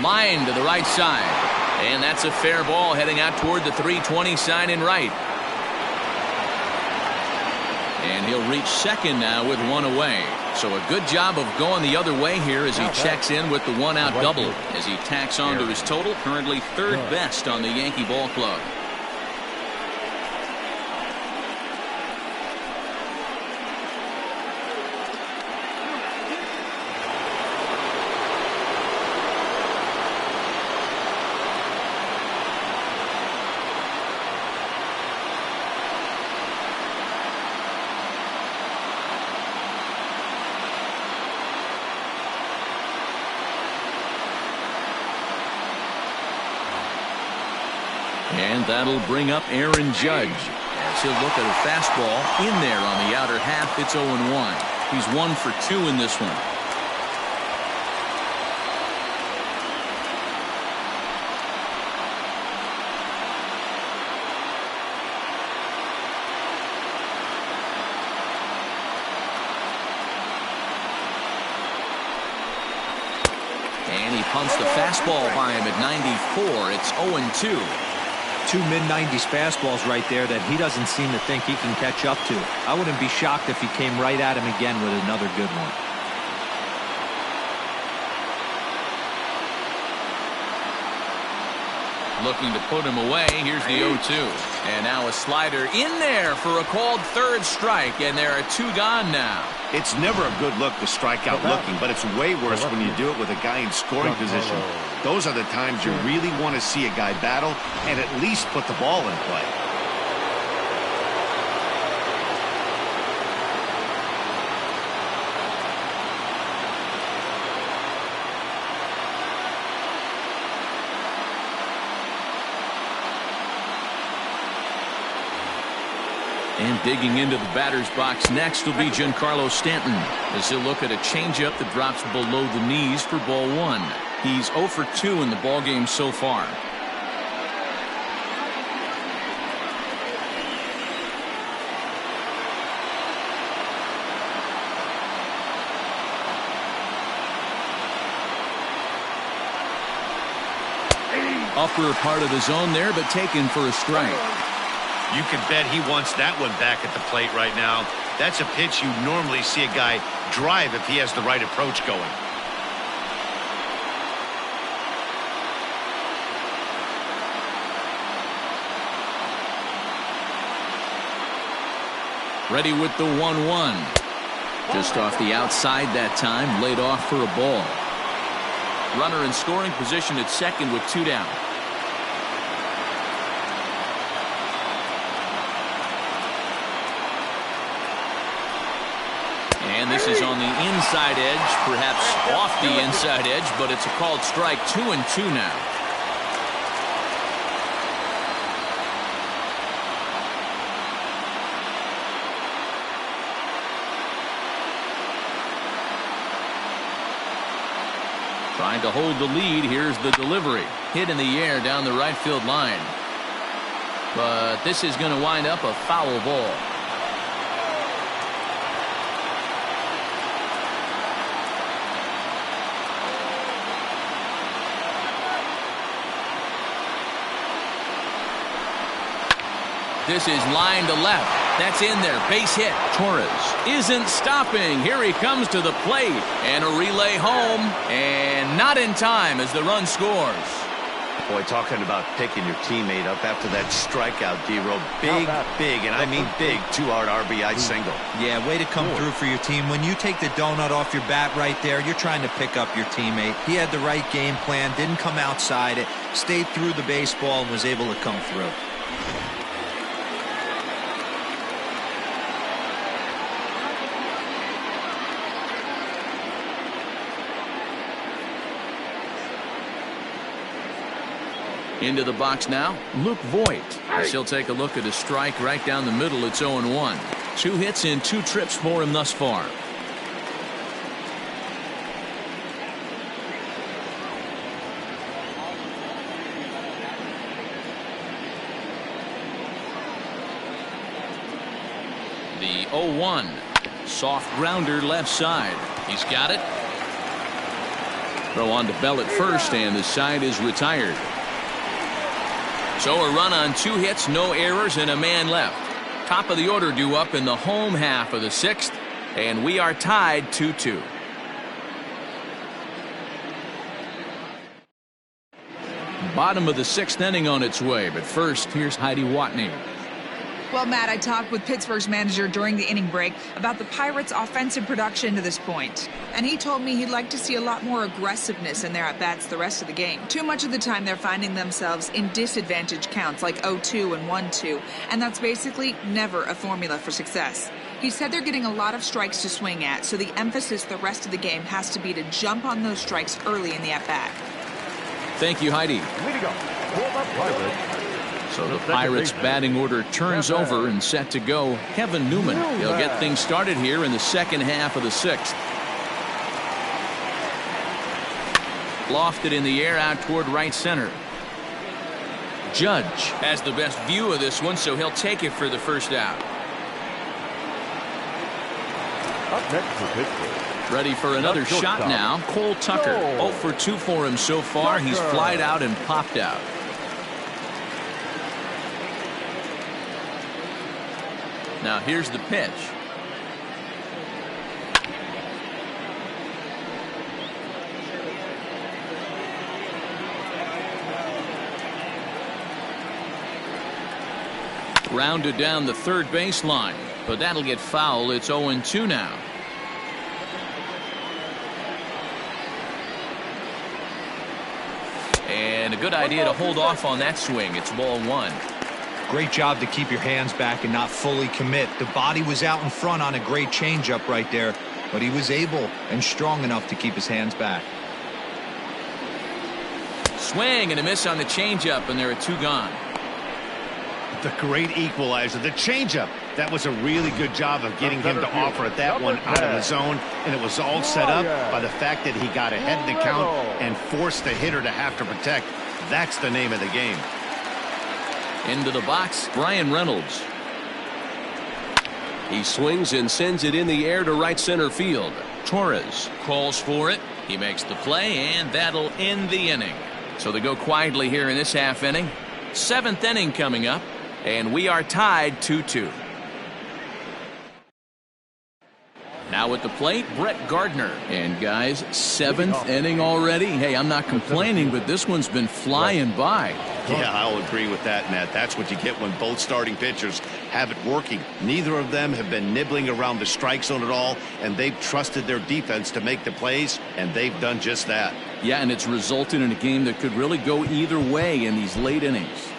Line to the right side. And that's a fair ball heading out toward the 320 sign in right. And he'll reach second now with 1 away. So a good job of going the other way here as he checks in with the 1-out double as he tacks on to his total, currently 3rd best on the Yankee ball club. And that'll bring up Aaron Judge He'll look at a fastball in there on the outer half. It's 0-1. He's 1 for 2 in this one. And he pumps the fastball by him at 94. It's 0-2. 2 mid-90s fastballs right there that he doesn't seem to think he can catch up to. I wouldn't be shocked if he came right at him again with another good one. Looking to put him away. Here's the 0-2. And now a slider in there for a called third strike. And there are 2 gone now. It's never a good look to strike out looking, but it's way worse when you do it with a guy in scoring position. Those are the times you really want to see a guy battle and at least put the ball in play. And digging into the batter's box next will be Giancarlo Stanton, as he'll look at a changeup that drops below the knees for ball 1. He's 0 for 2 in the ballgame so far. Upper part of the zone there, but taken for a strike. You can bet he wants that one back at the plate right now. That's a pitch you normally see a guy drive if he has the right approach going. Ready with the 1-1. Just off the outside that time, laid off for a ball. Runner in scoring position at second with 2 down. And this is on the inside edge, perhaps off the inside edge, but it's a called strike. 2-2 now. Trying to hold the lead. Here's the delivery. Hit in the air down the right field line. But this is going to wind up a foul ball. This is line to left. That's in there. Base hit. Torres isn't stopping. Here he comes to the plate. And a relay home. And not in time as the run scores. Boy, talking about picking your teammate up after that strikeout, D-Row. Big, and I mean big, 2-out RBI single. Yeah, way to come through for your team. When you take the donut off your bat right there, you're trying to pick up your teammate. He had the right game plan, didn't come outside it, stayed through the baseball, and was able to come through. Into the box now, Luke Voigt. He'll take a look at a strike right down the middle. It's 0-1. 2 hits in 2 trips for him thus far. The 0-1. Soft grounder left side. He's got it. Throw on to Bell at first, and the side is retired. So a run on 2 hits, no errors, and a man left. Top of the order due up in the home half of the 6th, and we are tied 2-2. Bottom of the 6th inning on its way, but first, here's Heidi Watney. Well, Matt, I talked with Pittsburgh's manager during the inning break about the Pirates' offensive production to this point. And he told me he'd like to see a lot more aggressiveness in their at-bats the rest of the game. Too much of the time they're finding themselves in disadvantage counts like 0-2 and 1-2. And that's basically never a formula for success. He said they're getting a lot of strikes to swing at, so the emphasis the rest of the game has to be to jump on those strikes early in the at-bat. Thank you, Heidi. Way to go. For the Pirates, So the Pirates batting order turns over and set to go. Kevin Newman. He'll get things started here in the second half of the sixth. Lofted in the air out toward right center. Judge has the best view of this one, so he'll take it for the first out. Up next for Pittsburgh. Ready for another shot now. Cole Tucker. 0 for 2 for him so far. He's flied out and popped out. Now here's the pitch. Rounded down the third baseline, but that'll get foul. It's 0-2 now. And a good idea to hold off on that swing. It's ball one. Great job to keep your hands back and not fully commit. The body was out in front on a great changeup right there, but he was able and strong enough to keep his hands back. Swing and a miss on the changeup, and there are 2 gone. The great equalizer, the changeup. That was a really good job of getting him to offer at that one out of the zone, and it was all set up by the fact that he got ahead in the count and forced the hitter to have to protect. That's the name of the game. Into the box, Brian Reynolds. He swings and sends it in the air to right center field. Torres calls for it. He makes the play, and that'll end the inning. So they go quietly here in this half inning. 7th inning coming up, and we are tied 2-2. Now at the plate, Brett Gardner. And guys, 7th inning already. Hey, I'm not complaining, but this one's been flying by. Yeah, I'll agree with that, Matt. That's what you get when both starting pitchers have it working. Neither of them have been nibbling around the strike zone at all, and they've trusted their defense to make the plays, and they've done just that. Yeah, and it's resulted in a game that could really go either way in these late innings.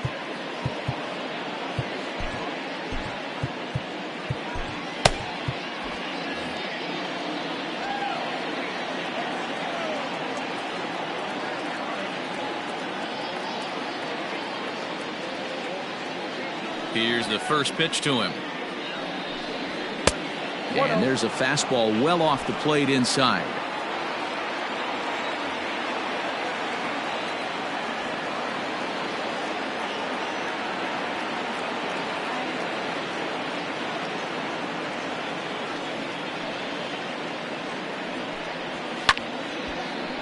Here's the first pitch to him. And there's a fastball well off the plate inside.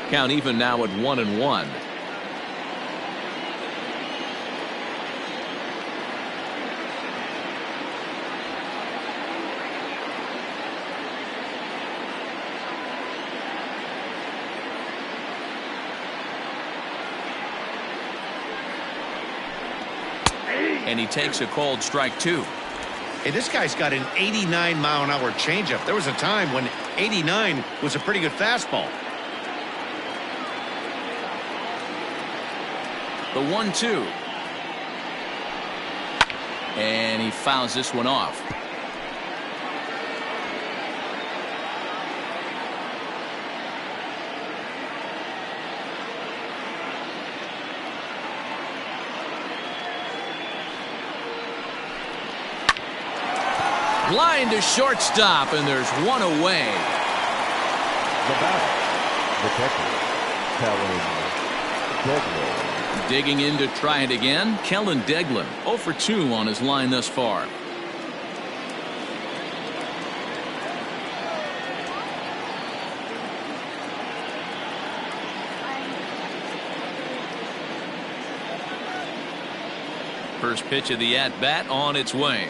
Count even now at 1-1. And he takes a called strike 2. Hey, this guy's got an 89-mile-an-hour changeup. There was a time when 89 was a pretty good fastball. The 1-2. And he fouls this one off. Line to shortstop, and there's one away. The batter, the catcher, Kellen Deglin. Digging in to try it again, Kellen Deglin. 0 for 2 on his line thus far. First pitch of the at-bat on its way.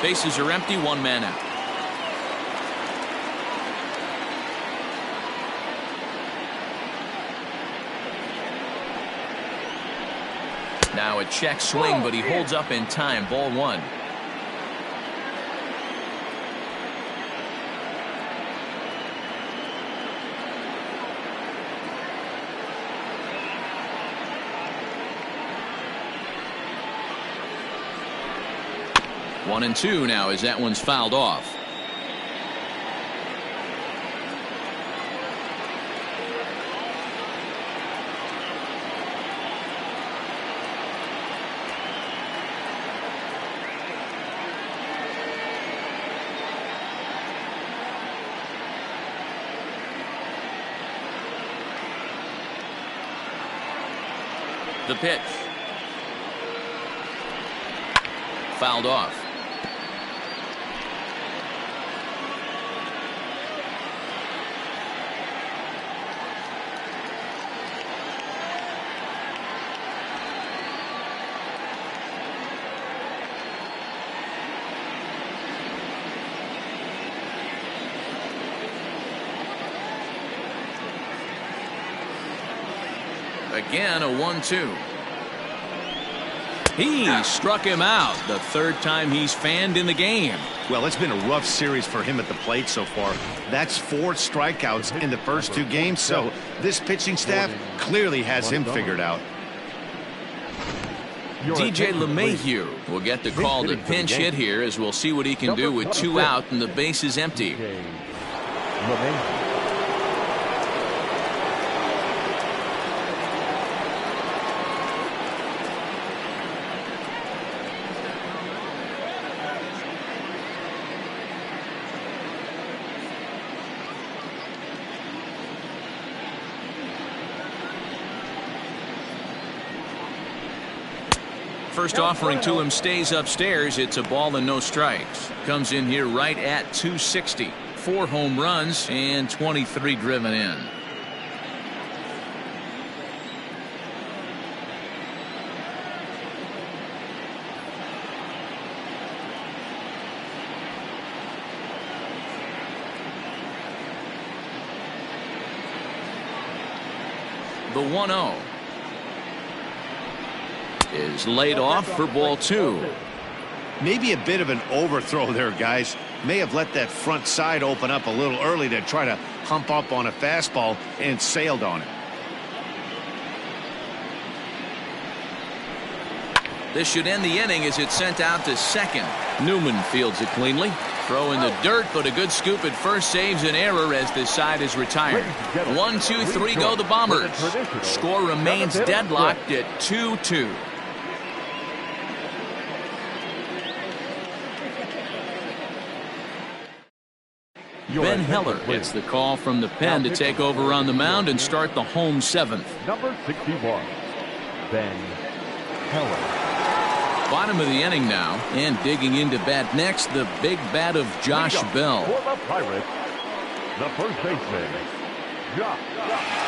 Bases are empty, 1 man out. Now a check swing, but he holds up in time. Ball 1. One and 2 now as that one's fouled off. The pitch. Fouled off. Again, a 1-2. He struck him out the third time he's fanned in the game. Well, it's been a rough series for him at the plate so far. That's 4 strikeouts in the first 2 games, so this pitching staff clearly has him figured out. DJ LeMahieu will get the call to pinch hit here, as we'll see what he can do with 2 out and the bases empty. First offering to him stays upstairs. It's a ball and no strikes. Comes in here right at 260. 4 home runs and 23 driven in. The 1-0 is laid off for ball 2. Maybe a bit of an overthrow there, guys. May have let that front side open up a little early to try to hump up on a fastball and sailed on it. This should end the inning as it's sent out to second. Newman fields it cleanly. Throw in the dirt, but a good scoop at first saves an error as this side is retired. 1, 2, 3 go the Bombers. Score remains deadlocked at 2-2. Ben Heller gets the call from the pen to take over on the mound and start the home 7th. Number 61, Ben Heller. Bottom of the inning now, and digging into bat next, the big bat of Josh Bell. For the Pirates, the first baseman, Josh Bell.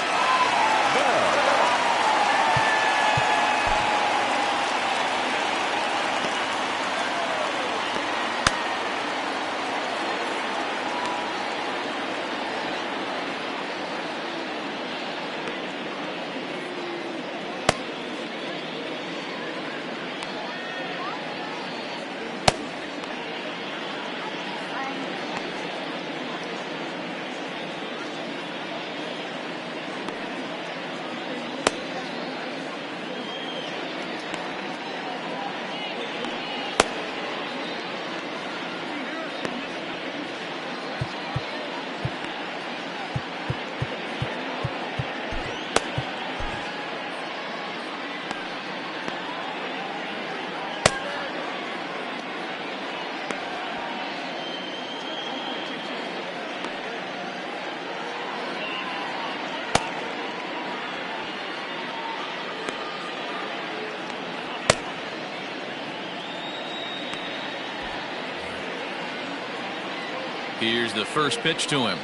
Here's the first pitch to him.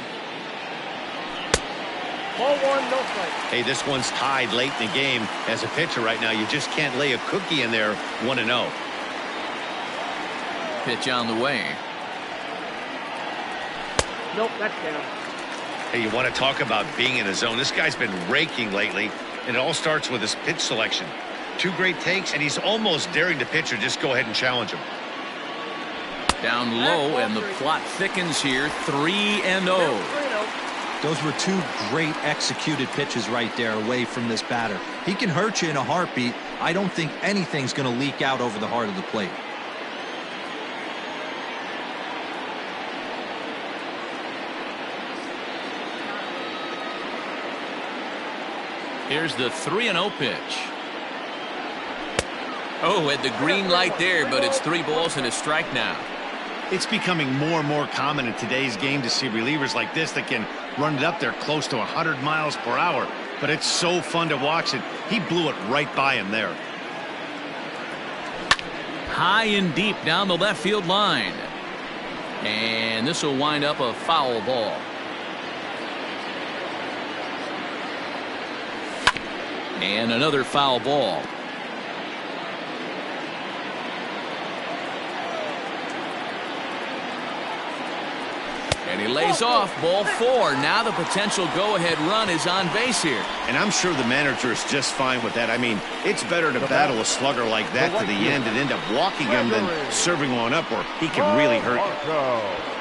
Ball 1, no strike. Hey, this one's tied late in the game. As a pitcher right now, you just can't lay a cookie in there 1-0. Pitch on the way. Nope, that's down. Hey, you want to talk about being in a zone? This guy's been raking lately, and it all starts with his pitch selection. 2 great takes, and he's almost daring the pitcher just go ahead and challenge him. Down low, and the plot thickens here. 3-0. Those were 2 great executed pitches right there away from this batter. He can hurt you in a heartbeat. I don't think anything's going to leak out over the heart of the plate. Here's the 3-0 pitch. Oh, at the green light there, but it's 3 balls and a strike now. It's becoming more and more common in today's game to see relievers like this that can run it up there close to 100 miles per hour. But it's so fun to watch it. He blew it right by him there. High and deep down the left field line. And this will wind up a foul ball. And another foul ball. And he lays off, ball 4. Now the potential go-ahead run is on base here. And I'm sure the manager is just fine with that. I mean, it's better to battle a slugger like that to the end and end up walking him than serving one up where he can really hurt you.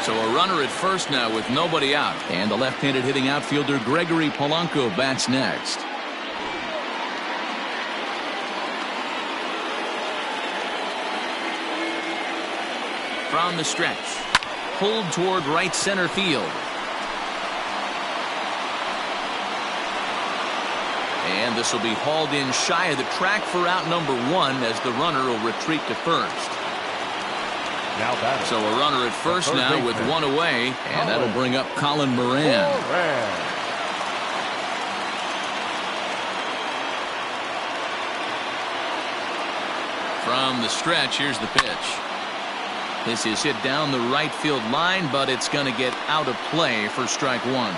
So a runner at first now with nobody out. And the left-handed hitting outfielder Gregory Polanco bats next. From the stretch. Pulled toward right center field. And this will be hauled in shy of the track for out number 1 as the runner will retreat to first. So a runner at first now with 1 away, and that'll bring up Colin Moran. From the stretch, here's the pitch. This is hit down the right field line, but it's going to get out of play for strike 1.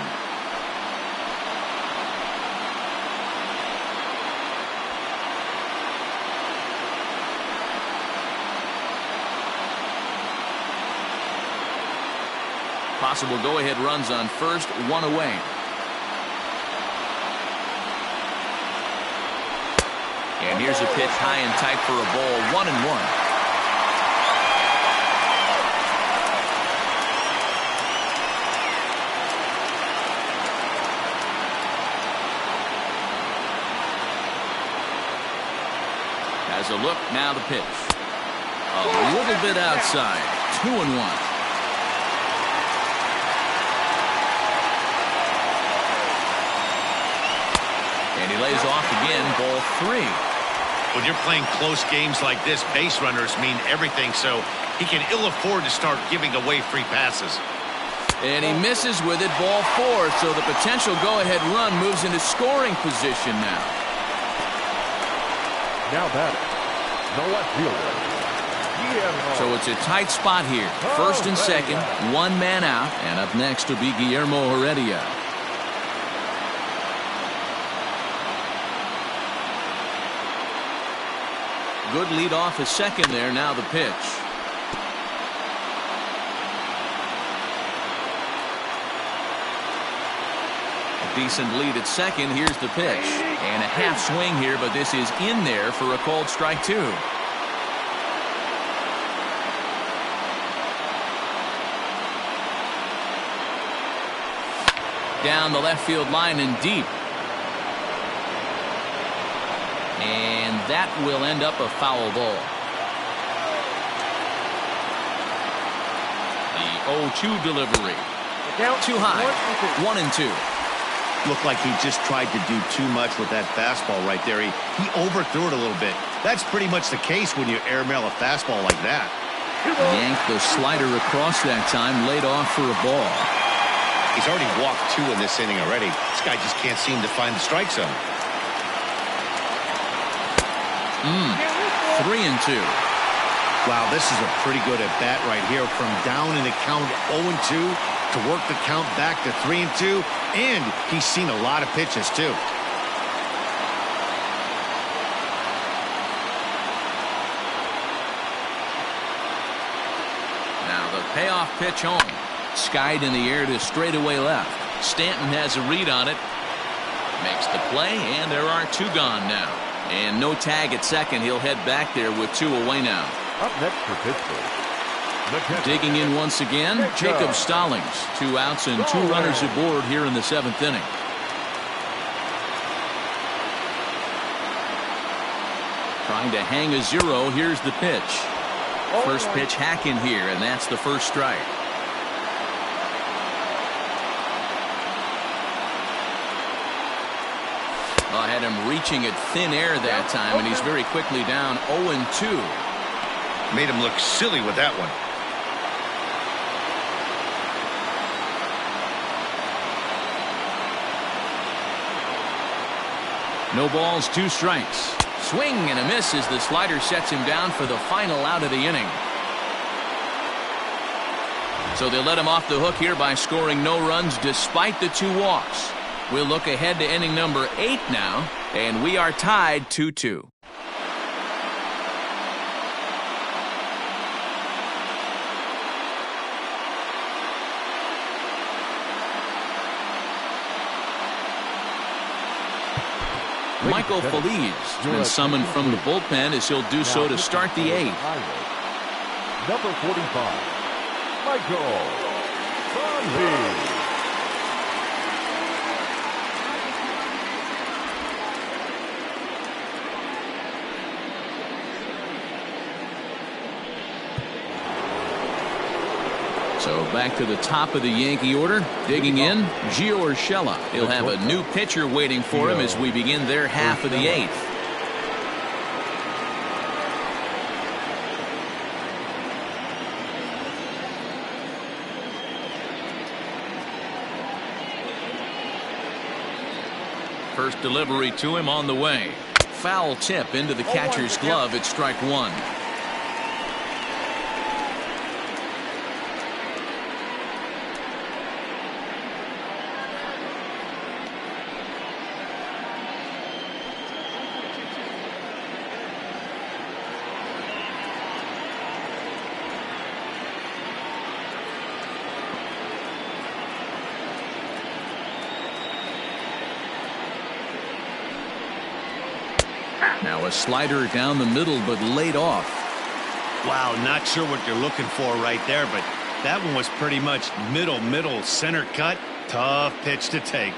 Possible go-ahead runs on first, 1 away. And here's a pitch high and tight for a ball, 1-1. Has a look, now the pitch. A little bit outside, 2-1. And he lays off again, ball 3. When you're playing close games like this, base runners mean everything, so he can ill afford to start giving away free passes. And he misses with it, ball 4, so the potential go-ahead run moves into scoring position now. Now batting, the left fielder. So it's a tight spot here. First and second, 1 man out, and up next will be Guillermo Heredia. Good lead off his second there. Now the pitch. A decent lead at second. Here's the pitch. And a half swing here, but this is in there for a called strike 2. Down the left field line and deep. And that will end up a foul ball. The 0-2 delivery. Too high. 1-2. Looked like he just tried to do too much with that fastball right there. He overthrew it a little bit. That's pretty much the case when you airmail a fastball like that. Yanked the slider across that time, laid off for a ball. He's already walked 2 in this inning already. This guy just can't seem to find the strike zone. 3-2. Wow, this is a pretty good at bat right here. From down in the count 0-2 to work the count back to 3-2, and he's seen a lot of pitches too. Now the payoff pitch home. Skied in the air to straightaway left. Stanton has a read on it. Makes the play, and there are 2 gone now. And no tag at second. He'll head back there with 2 away now. Up next for Pittsburgh. Digging in once again, Jacob Stallings. 2 outs and 2 runners aboard here in the 7th inning. Trying to hang a 0. Here's the pitch. First pitch hacking here, and that's the first strike. Had him reaching at thin air that time, and he's very quickly down 0-2. Made him look silly with that one. No balls, 2 strikes. Swing and a miss as the slider sets him down for the final out of the inning. So they let him off the hook here by scoring no runs despite the 2 walks. We'll look ahead to inning number 8 now, and we are tied 2-2. Michael Feliz has been summoned from the bullpen as he'll do so to start the 8th. Number 45, Michael Feliz. So back to the top of the Yankee order. Digging in, Gio Urshela. He'll have a new pitcher waiting for him as we begin their half of the 8th. First delivery to him on the way. Foul tip into the catcher's glove at strike 1. Now a slider down the middle, but laid off. Wow, not sure what you're looking for right there, but that one was pretty much middle center cut. Tough pitch to take.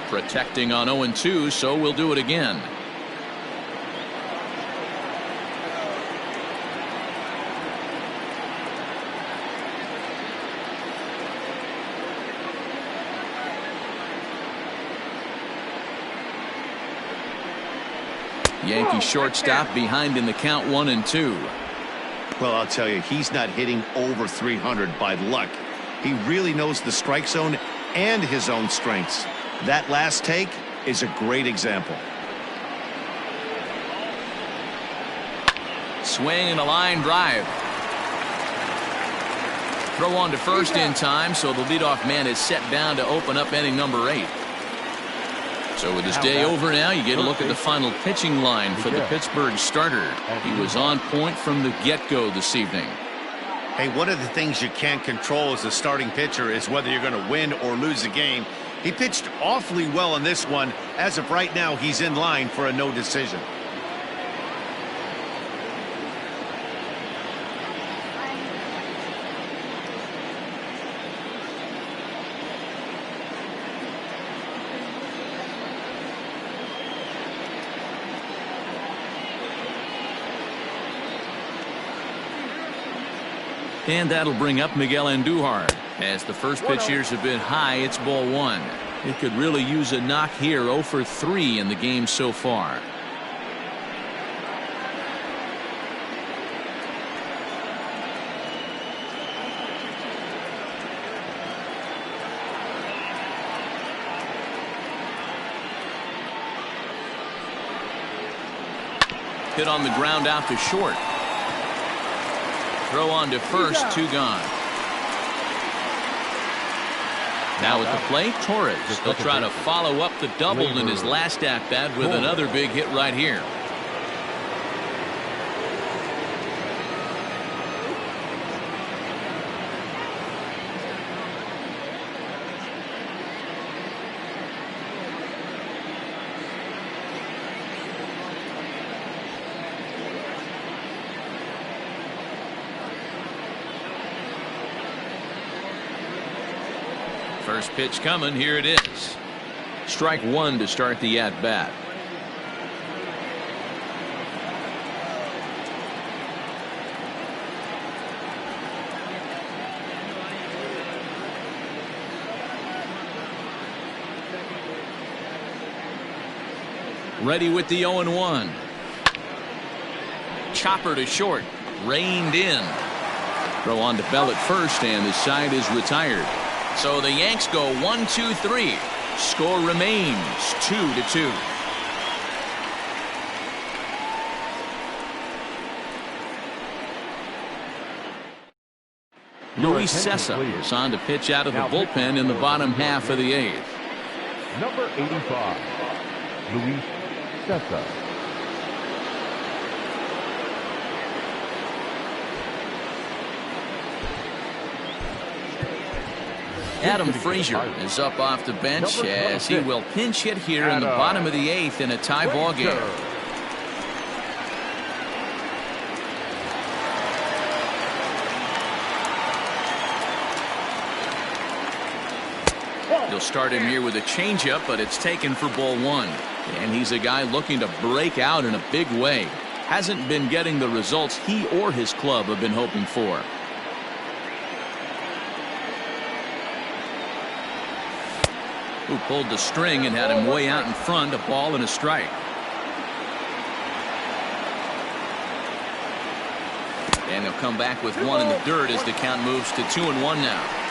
Protecting on 0-2, so we'll do it again. Yankee shortstop behind in the count 1-2. Well, I'll tell you, he's not hitting over 300 by luck. He really knows the strike zone and his own strengths. That last take is a great example. Swing and a line drive. Throw on to first in time, so the leadoff man is set down to open up inning number 8. So with his day over now, you get a look at the final pitching line for the Pittsburgh starter. He was on point from the get-go this evening. Hey, one of the things you can't control as a starting pitcher is whether you're going to win or lose a game. He pitched awfully well in this one. As of right now, he's in line for a no decision. And that'll bring up Miguel Andujar. As the first pitch here's a bit high, it's ball 1. It could really use a knock here. 0 for 3 in the game so far. Hit on the ground out to short. Throw on to first, 2 gone. Now at the plate, Torres. He'll try to follow up the double in his last at-bat with another big hit right here. First pitch coming. Here it is. Strike 1 to start the at-bat. Ready with the 0-1. chopper to short. Reined in. Throw on to Bell at first, and the side is retired. So the Yanks go 1-2-3. Score remains 2-2. Luis Cessa is on to pitch out of the bullpen in the bottom half of the 8th. Number 85, Luis Cessa. Adam Frazier is up off the bench as he will pinch hit here in the bottom of the 8th in a tie ball game. He'll start him here with a changeup, but it's taken for ball 1. And he's a guy looking to break out in a big way. Hasn't been getting the results he or his club have been hoping for. Who pulled the string and had him way out in front, a ball and a strike. And he'll come back with one in the dirt as the count moves to 2-1 now.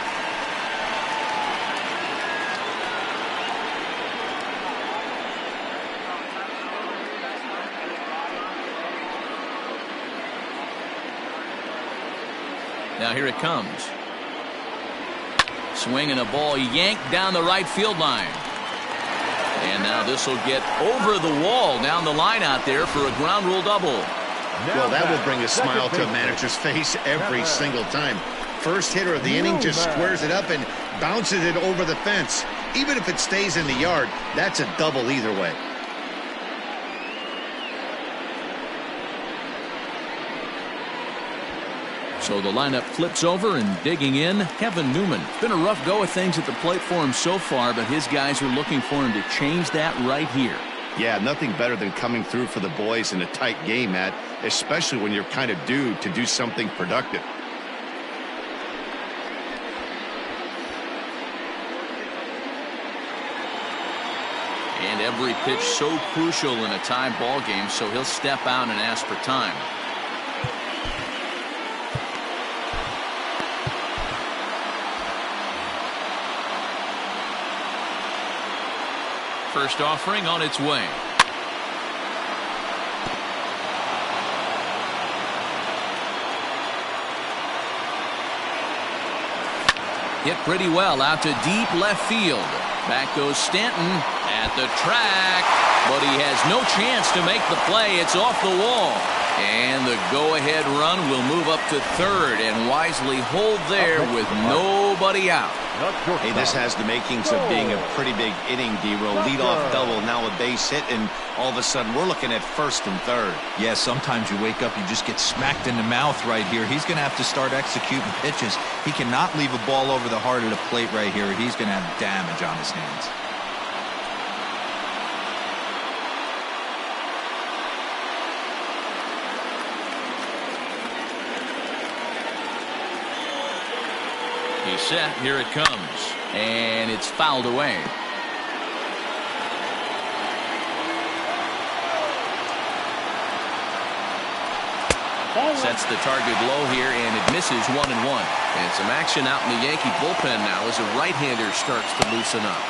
Now here it comes. Swinging a ball yanked down the right field line. And now this will get over the wall down the line out there for a ground rule double. Well, that will bring a smile to a manager's face every single time. First hitter of the inning just squares it up and bounces it over the fence. Even if it stays in the yard, that's a double either way. So the lineup flips over, and digging in, Kevin Newman. It's been a rough go of things at the plate for him so far, but his guys are looking for him to change that right here. Yeah, nothing better than coming through for the boys in a tight game, Matt, especially when you're kind of due to do something productive. And every pitch so crucial in a tie ball game, so he'll step out and ask for time. First offering on its way. Hit pretty well out to deep left field. Back goes Stanton at the track, but he has no chance to make the play. It's off the wall. And the go-ahead run will move up to third and wisely hold there with nobody out. Hey, this has the makings of being a pretty big inning, D-Row. Leadoff double, now a base hit, and all of a sudden we're looking at first and third. Yeah, sometimes you wake up, you just get smacked in the mouth right here. He's going to have to start executing pitches. He cannot leave a ball over the heart of the plate right here. He's going to have damage on his hands. He's set. Here it comes. And it's fouled away. Sets the target low here, and it misses 1-1. And some action out in the Yankee bullpen now as a right-hander starts to loosen up.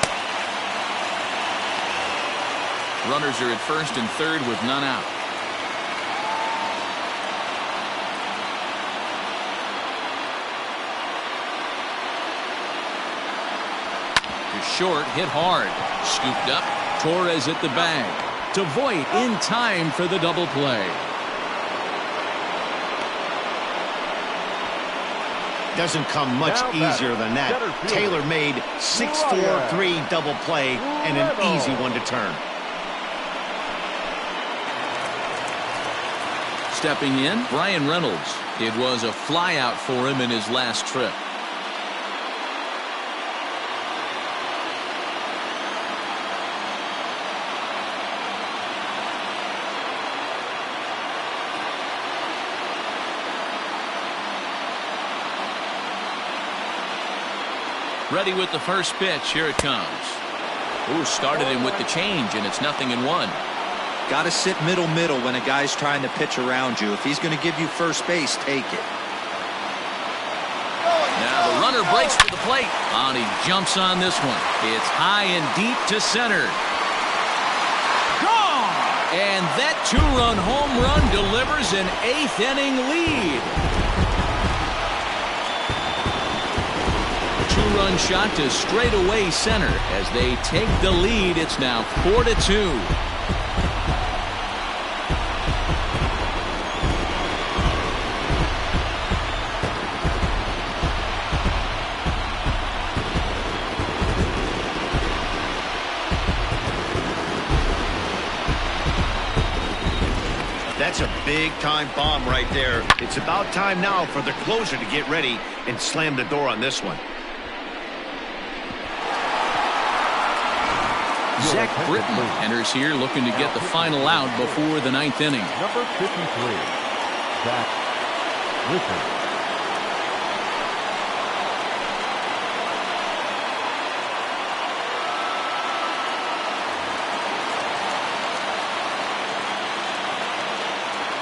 Runners are at first and third with none out. Short, hit hard, scooped up. Torres at the bag. To Voit in time for the double play. Doesn't come much easier than that. Taylor made 6-4-3 double play and an easy one to turn. Stepping in, Brian Reynolds. It was a flyout for him in his last trip. Ready with the first pitch. Here it comes. Ooh, started him with the change, and it's 0-1. Got to sit middle when a guy's trying to pitch around you. If he's going to give you first base, take it. Now the runner breaks to the plate. And he jumps on this one. It's high and deep to center. Gone! And that two-run home run delivers an 8th inning lead. Two-run shot to straightaway center. As they take the lead, it's now 4-2. That's a big-time bomb right there. It's about time now for the closer to get ready and slam the door on this one. Zach Britton enters here looking to get the final out before the 9th inning. Number 53, Zach Britton.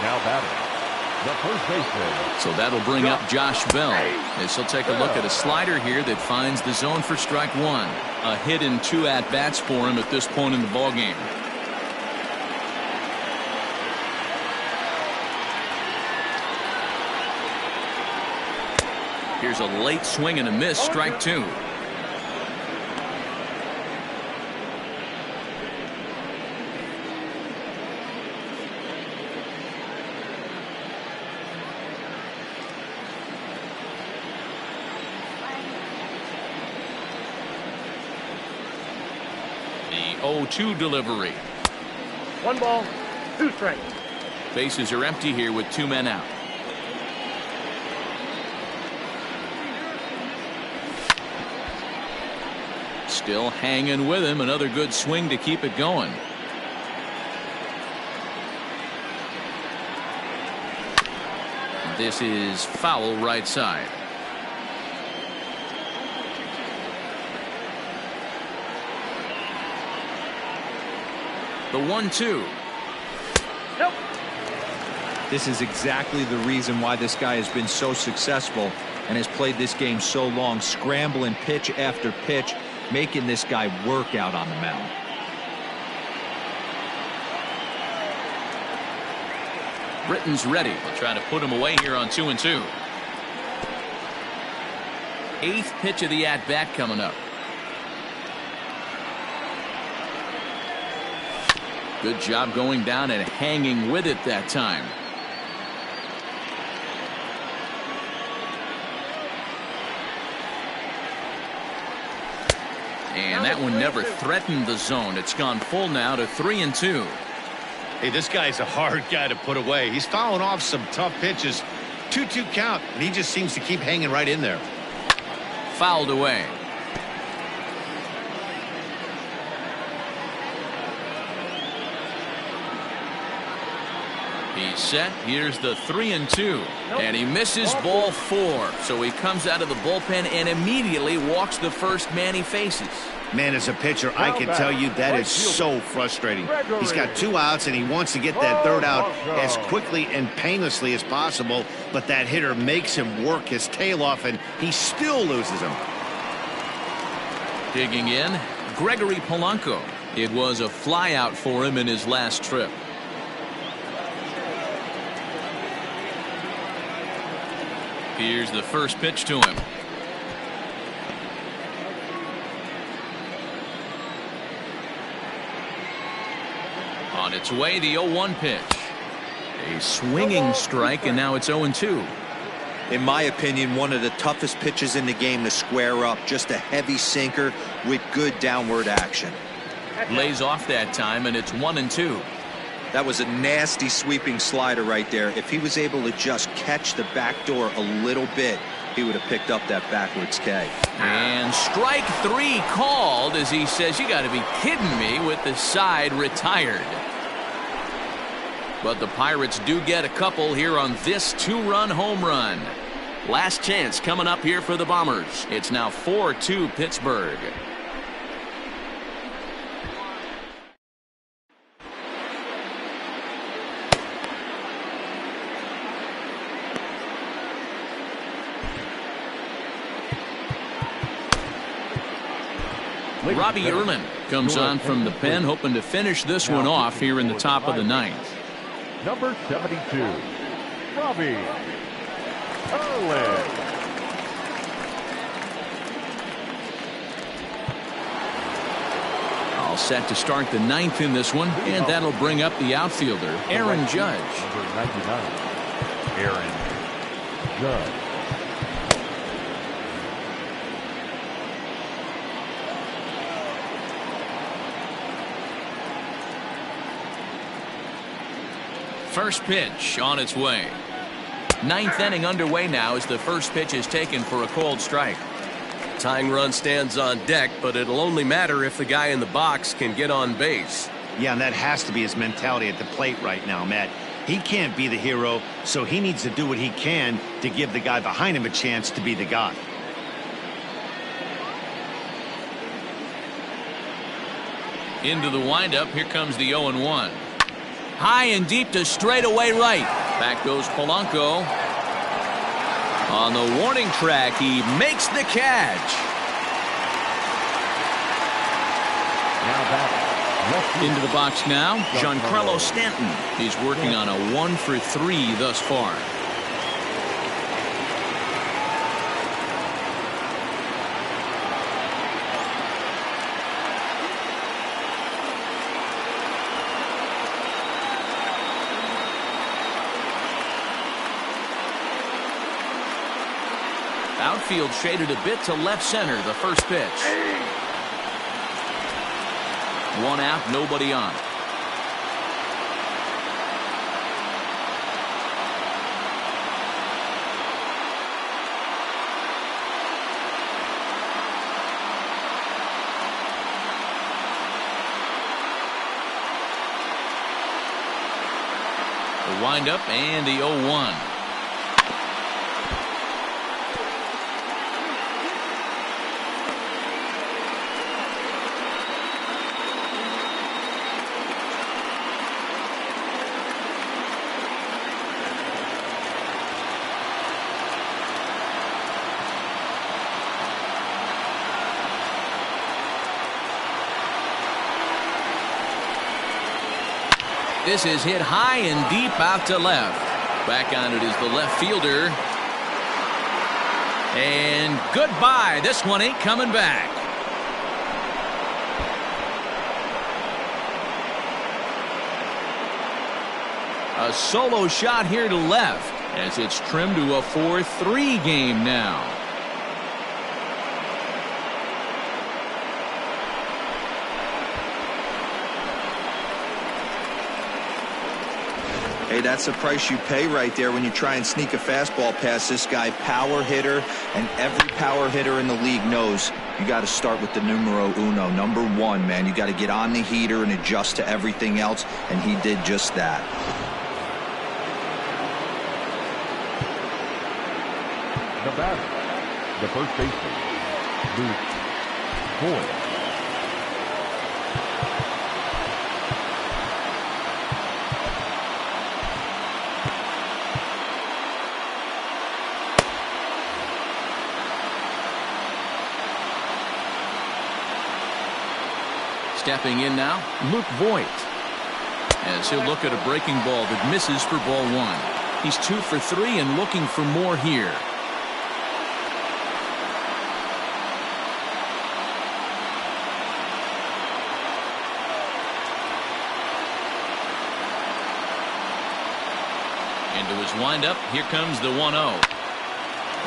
Now batting, the first baseman. So that'll bring up Josh Bell as he'll take a look at a slider here that finds the zone for strike one. A hit and 2 at-bats for him at this point in the ballgame. Here's a late swing and a miss, strike 2. The 0-2 delivery. 1 ball, 2 strikes. Bases are empty here with 2 men out. Still hanging with him. Another good swing to keep it going. This is foul right side. The 1-2. Nope. This is exactly the reason why this guy has been so successful and has played this game so long, scrambling pitch after pitch, making this guy work out on the mound. Britton's ready. They'll try to put him away here on 2-2. 8th pitch of the at-bat coming up. Good job going down and hanging with it that time. And that one never threatened the zone. It's gone full now to 3-2. Hey, this guy's a hard guy to put away. He's fouling off some tough pitches. 2-2 count, and he just seems to keep hanging right in there. Fouled away. He's set. Here's the 3-2. And he misses ball 4. So he comes out of the bullpen and immediately walks the first man he faces. Man, as a pitcher, I can tell you that is so frustrating. He's got 2 outs, and he wants to get that 3rd out as quickly and painlessly as possible, but that hitter makes him work his tail off, and he still loses him. Digging in, Gregory Polanco. It was a flyout for him in his last trip. Here's the first pitch to him. On its way, the 0-1 pitch. A swinging strike, and now it's 0-2. In my opinion, one of the toughest pitches in the game to square up. Just a heavy sinker with good downward action. Lays off that time, and it's 1-2. That was a nasty sweeping slider right there. If he was able to just catch the back door a little bit, he would have picked up that backwards K. And strike 3 called as he says, "You got to be kidding me," with the side retired. But the Pirates do get a couple here on this 2-run home run. Last chance coming up here for the Bombers. It's now 4-2 Pittsburgh. Robbie Erlin comes on from the pen, hoping to finish this one off here in the top of the ninth. Number 72, Robbie Erlin. All set to start the ninth in this one, and that'll bring up the outfielder, Aaron Judge. Number 99, Aaron Judge. First pitch on its way. Ninth inning underway now as the first pitch is taken for a cold strike. Tying run stands on deck, but it'll only matter if the guy in the box can get on base. Yeah, and that has to be his mentality at the plate right now, Matt. He can't be the hero, so he needs to do what he can to give the guy behind him a chance to be the guy. Into the windup, here comes the 0-1. High and deep to straightaway right. Back goes Polanco. On the warning track, he makes the catch. Now back. Into the box now, Giancarlo Stanton. He's working on a 1-for-3 thus far. Outfield shaded a bit to left center, the first pitch. One out, nobody on. The windup and the 0-1. This is hit high and deep out to left. Back on it is the left fielder. And goodbye. This one ain't coming back. A solo shot here to left as it's trimmed to a 4-3 game now. Hey, that's the price you pay right there when you try and sneak a fastball past this guy. Power hitter, and every power hitter in the league knows you got to start with the numero uno, number one, man. You got to get on the heater and adjust to everything else, and he did just that. The batter, the first baseman, Luke Voigt. Stepping in now, Luke Voigt. As he'll look at a breaking ball that misses for ball one. He's 2 for 3 and looking for more here. Into his windup, here comes the 1-0.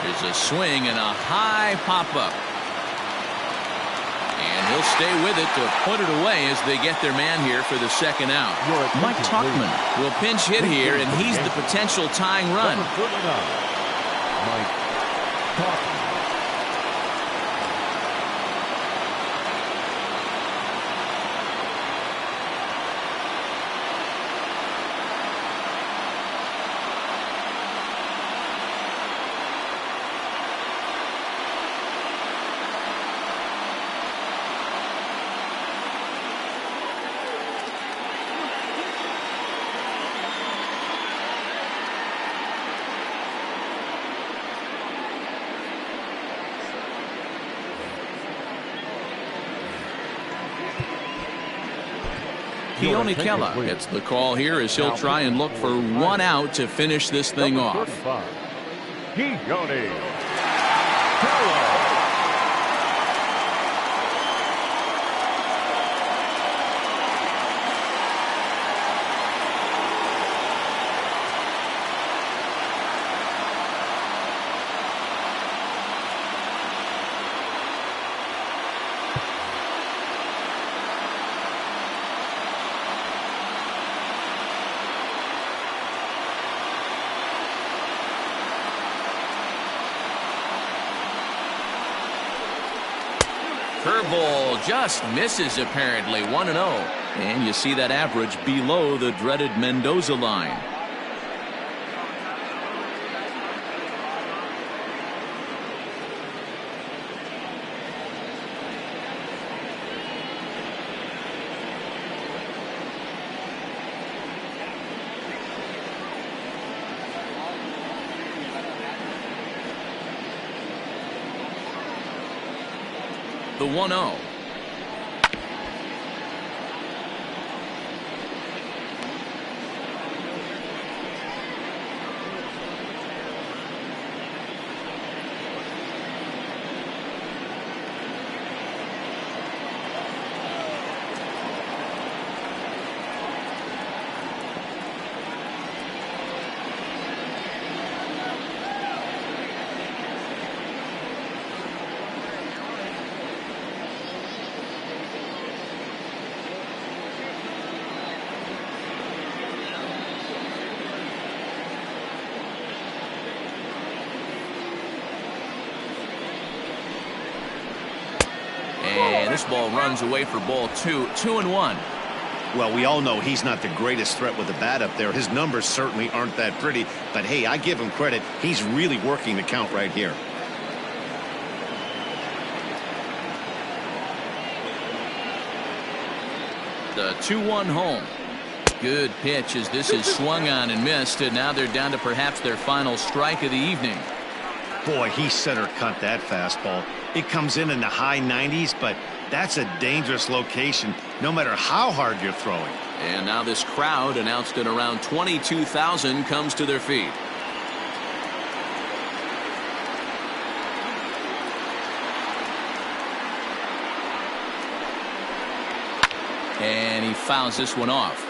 There's a swing and a high pop-up. And he'll stay with it to put it away as they get their man here for the second out. Mike Tuchman will pinch hit here, and he's the potential tying run. Mike Tuchman. Keala gets the call here as he'll try and look for one out to finish this thing off. Curveball just misses apparently. 1-0. And you see that average below the dreaded Mendoza line. The 1-0. And this ball runs away for ball 2. 2-1. Well, we all know he's not the greatest threat with the bat up there. His numbers certainly aren't that pretty. But, hey, I give him credit. He's really working the count right here. The 2-1 home. Good pitch as this is swung on and missed. And now they're down to perhaps their final strike of the evening. Boy, he center cut that fastball. It comes in the high 90s, but that's a dangerous location no matter how hard you're throwing. And now this crowd, announced at around 22,000, comes to their feet. And he fouls this one off.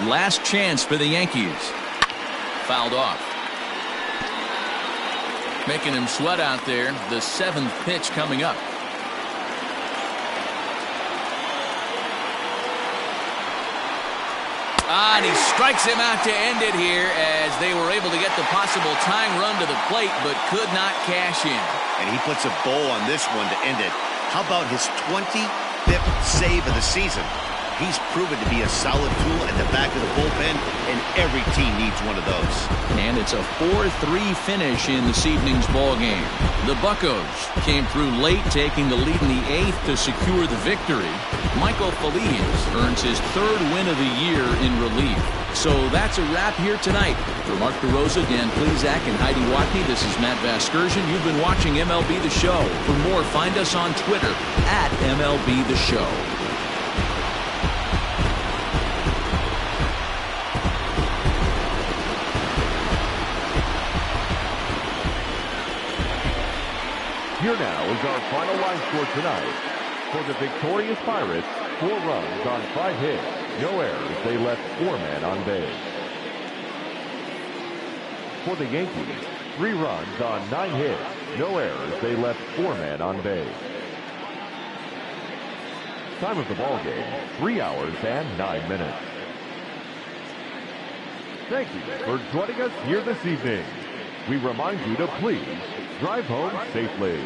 Last chance for the Yankees. Fouled off. Making him sweat out there. The 7th pitch coming up. And he strikes him out to end it here as they were able to get the possible tying run to the plate but could not cash in. And he puts a bow on this one to end it. How about his 25th save of the season? He's proven to be a solid tool at the back of the bullpen, and every team needs one of those. And it's a 4-3 finish in this evening's ball game. The Buccos came through late, taking the lead in the 8th to secure the victory. Michael Feliz earns his 3rd win of the year in relief. So that's a wrap here tonight. For Mark DeRosa, Dan Plezak, and Heidi Watney, this is Matt Vasgersian. You've been watching MLB The Show. For more, find us on Twitter at MLB The Show. Here now is our final line score tonight. For the victorious Pirates, 4 runs on 5 hits, no errors. They left 4 men on base. For the Yankees, 3 runs on 9 hits, no errors. They left 4 men on base. Time of the ball game, 3 hours and 9 minutes. Thank you for joining us here this evening. We remind you to please drive home safely.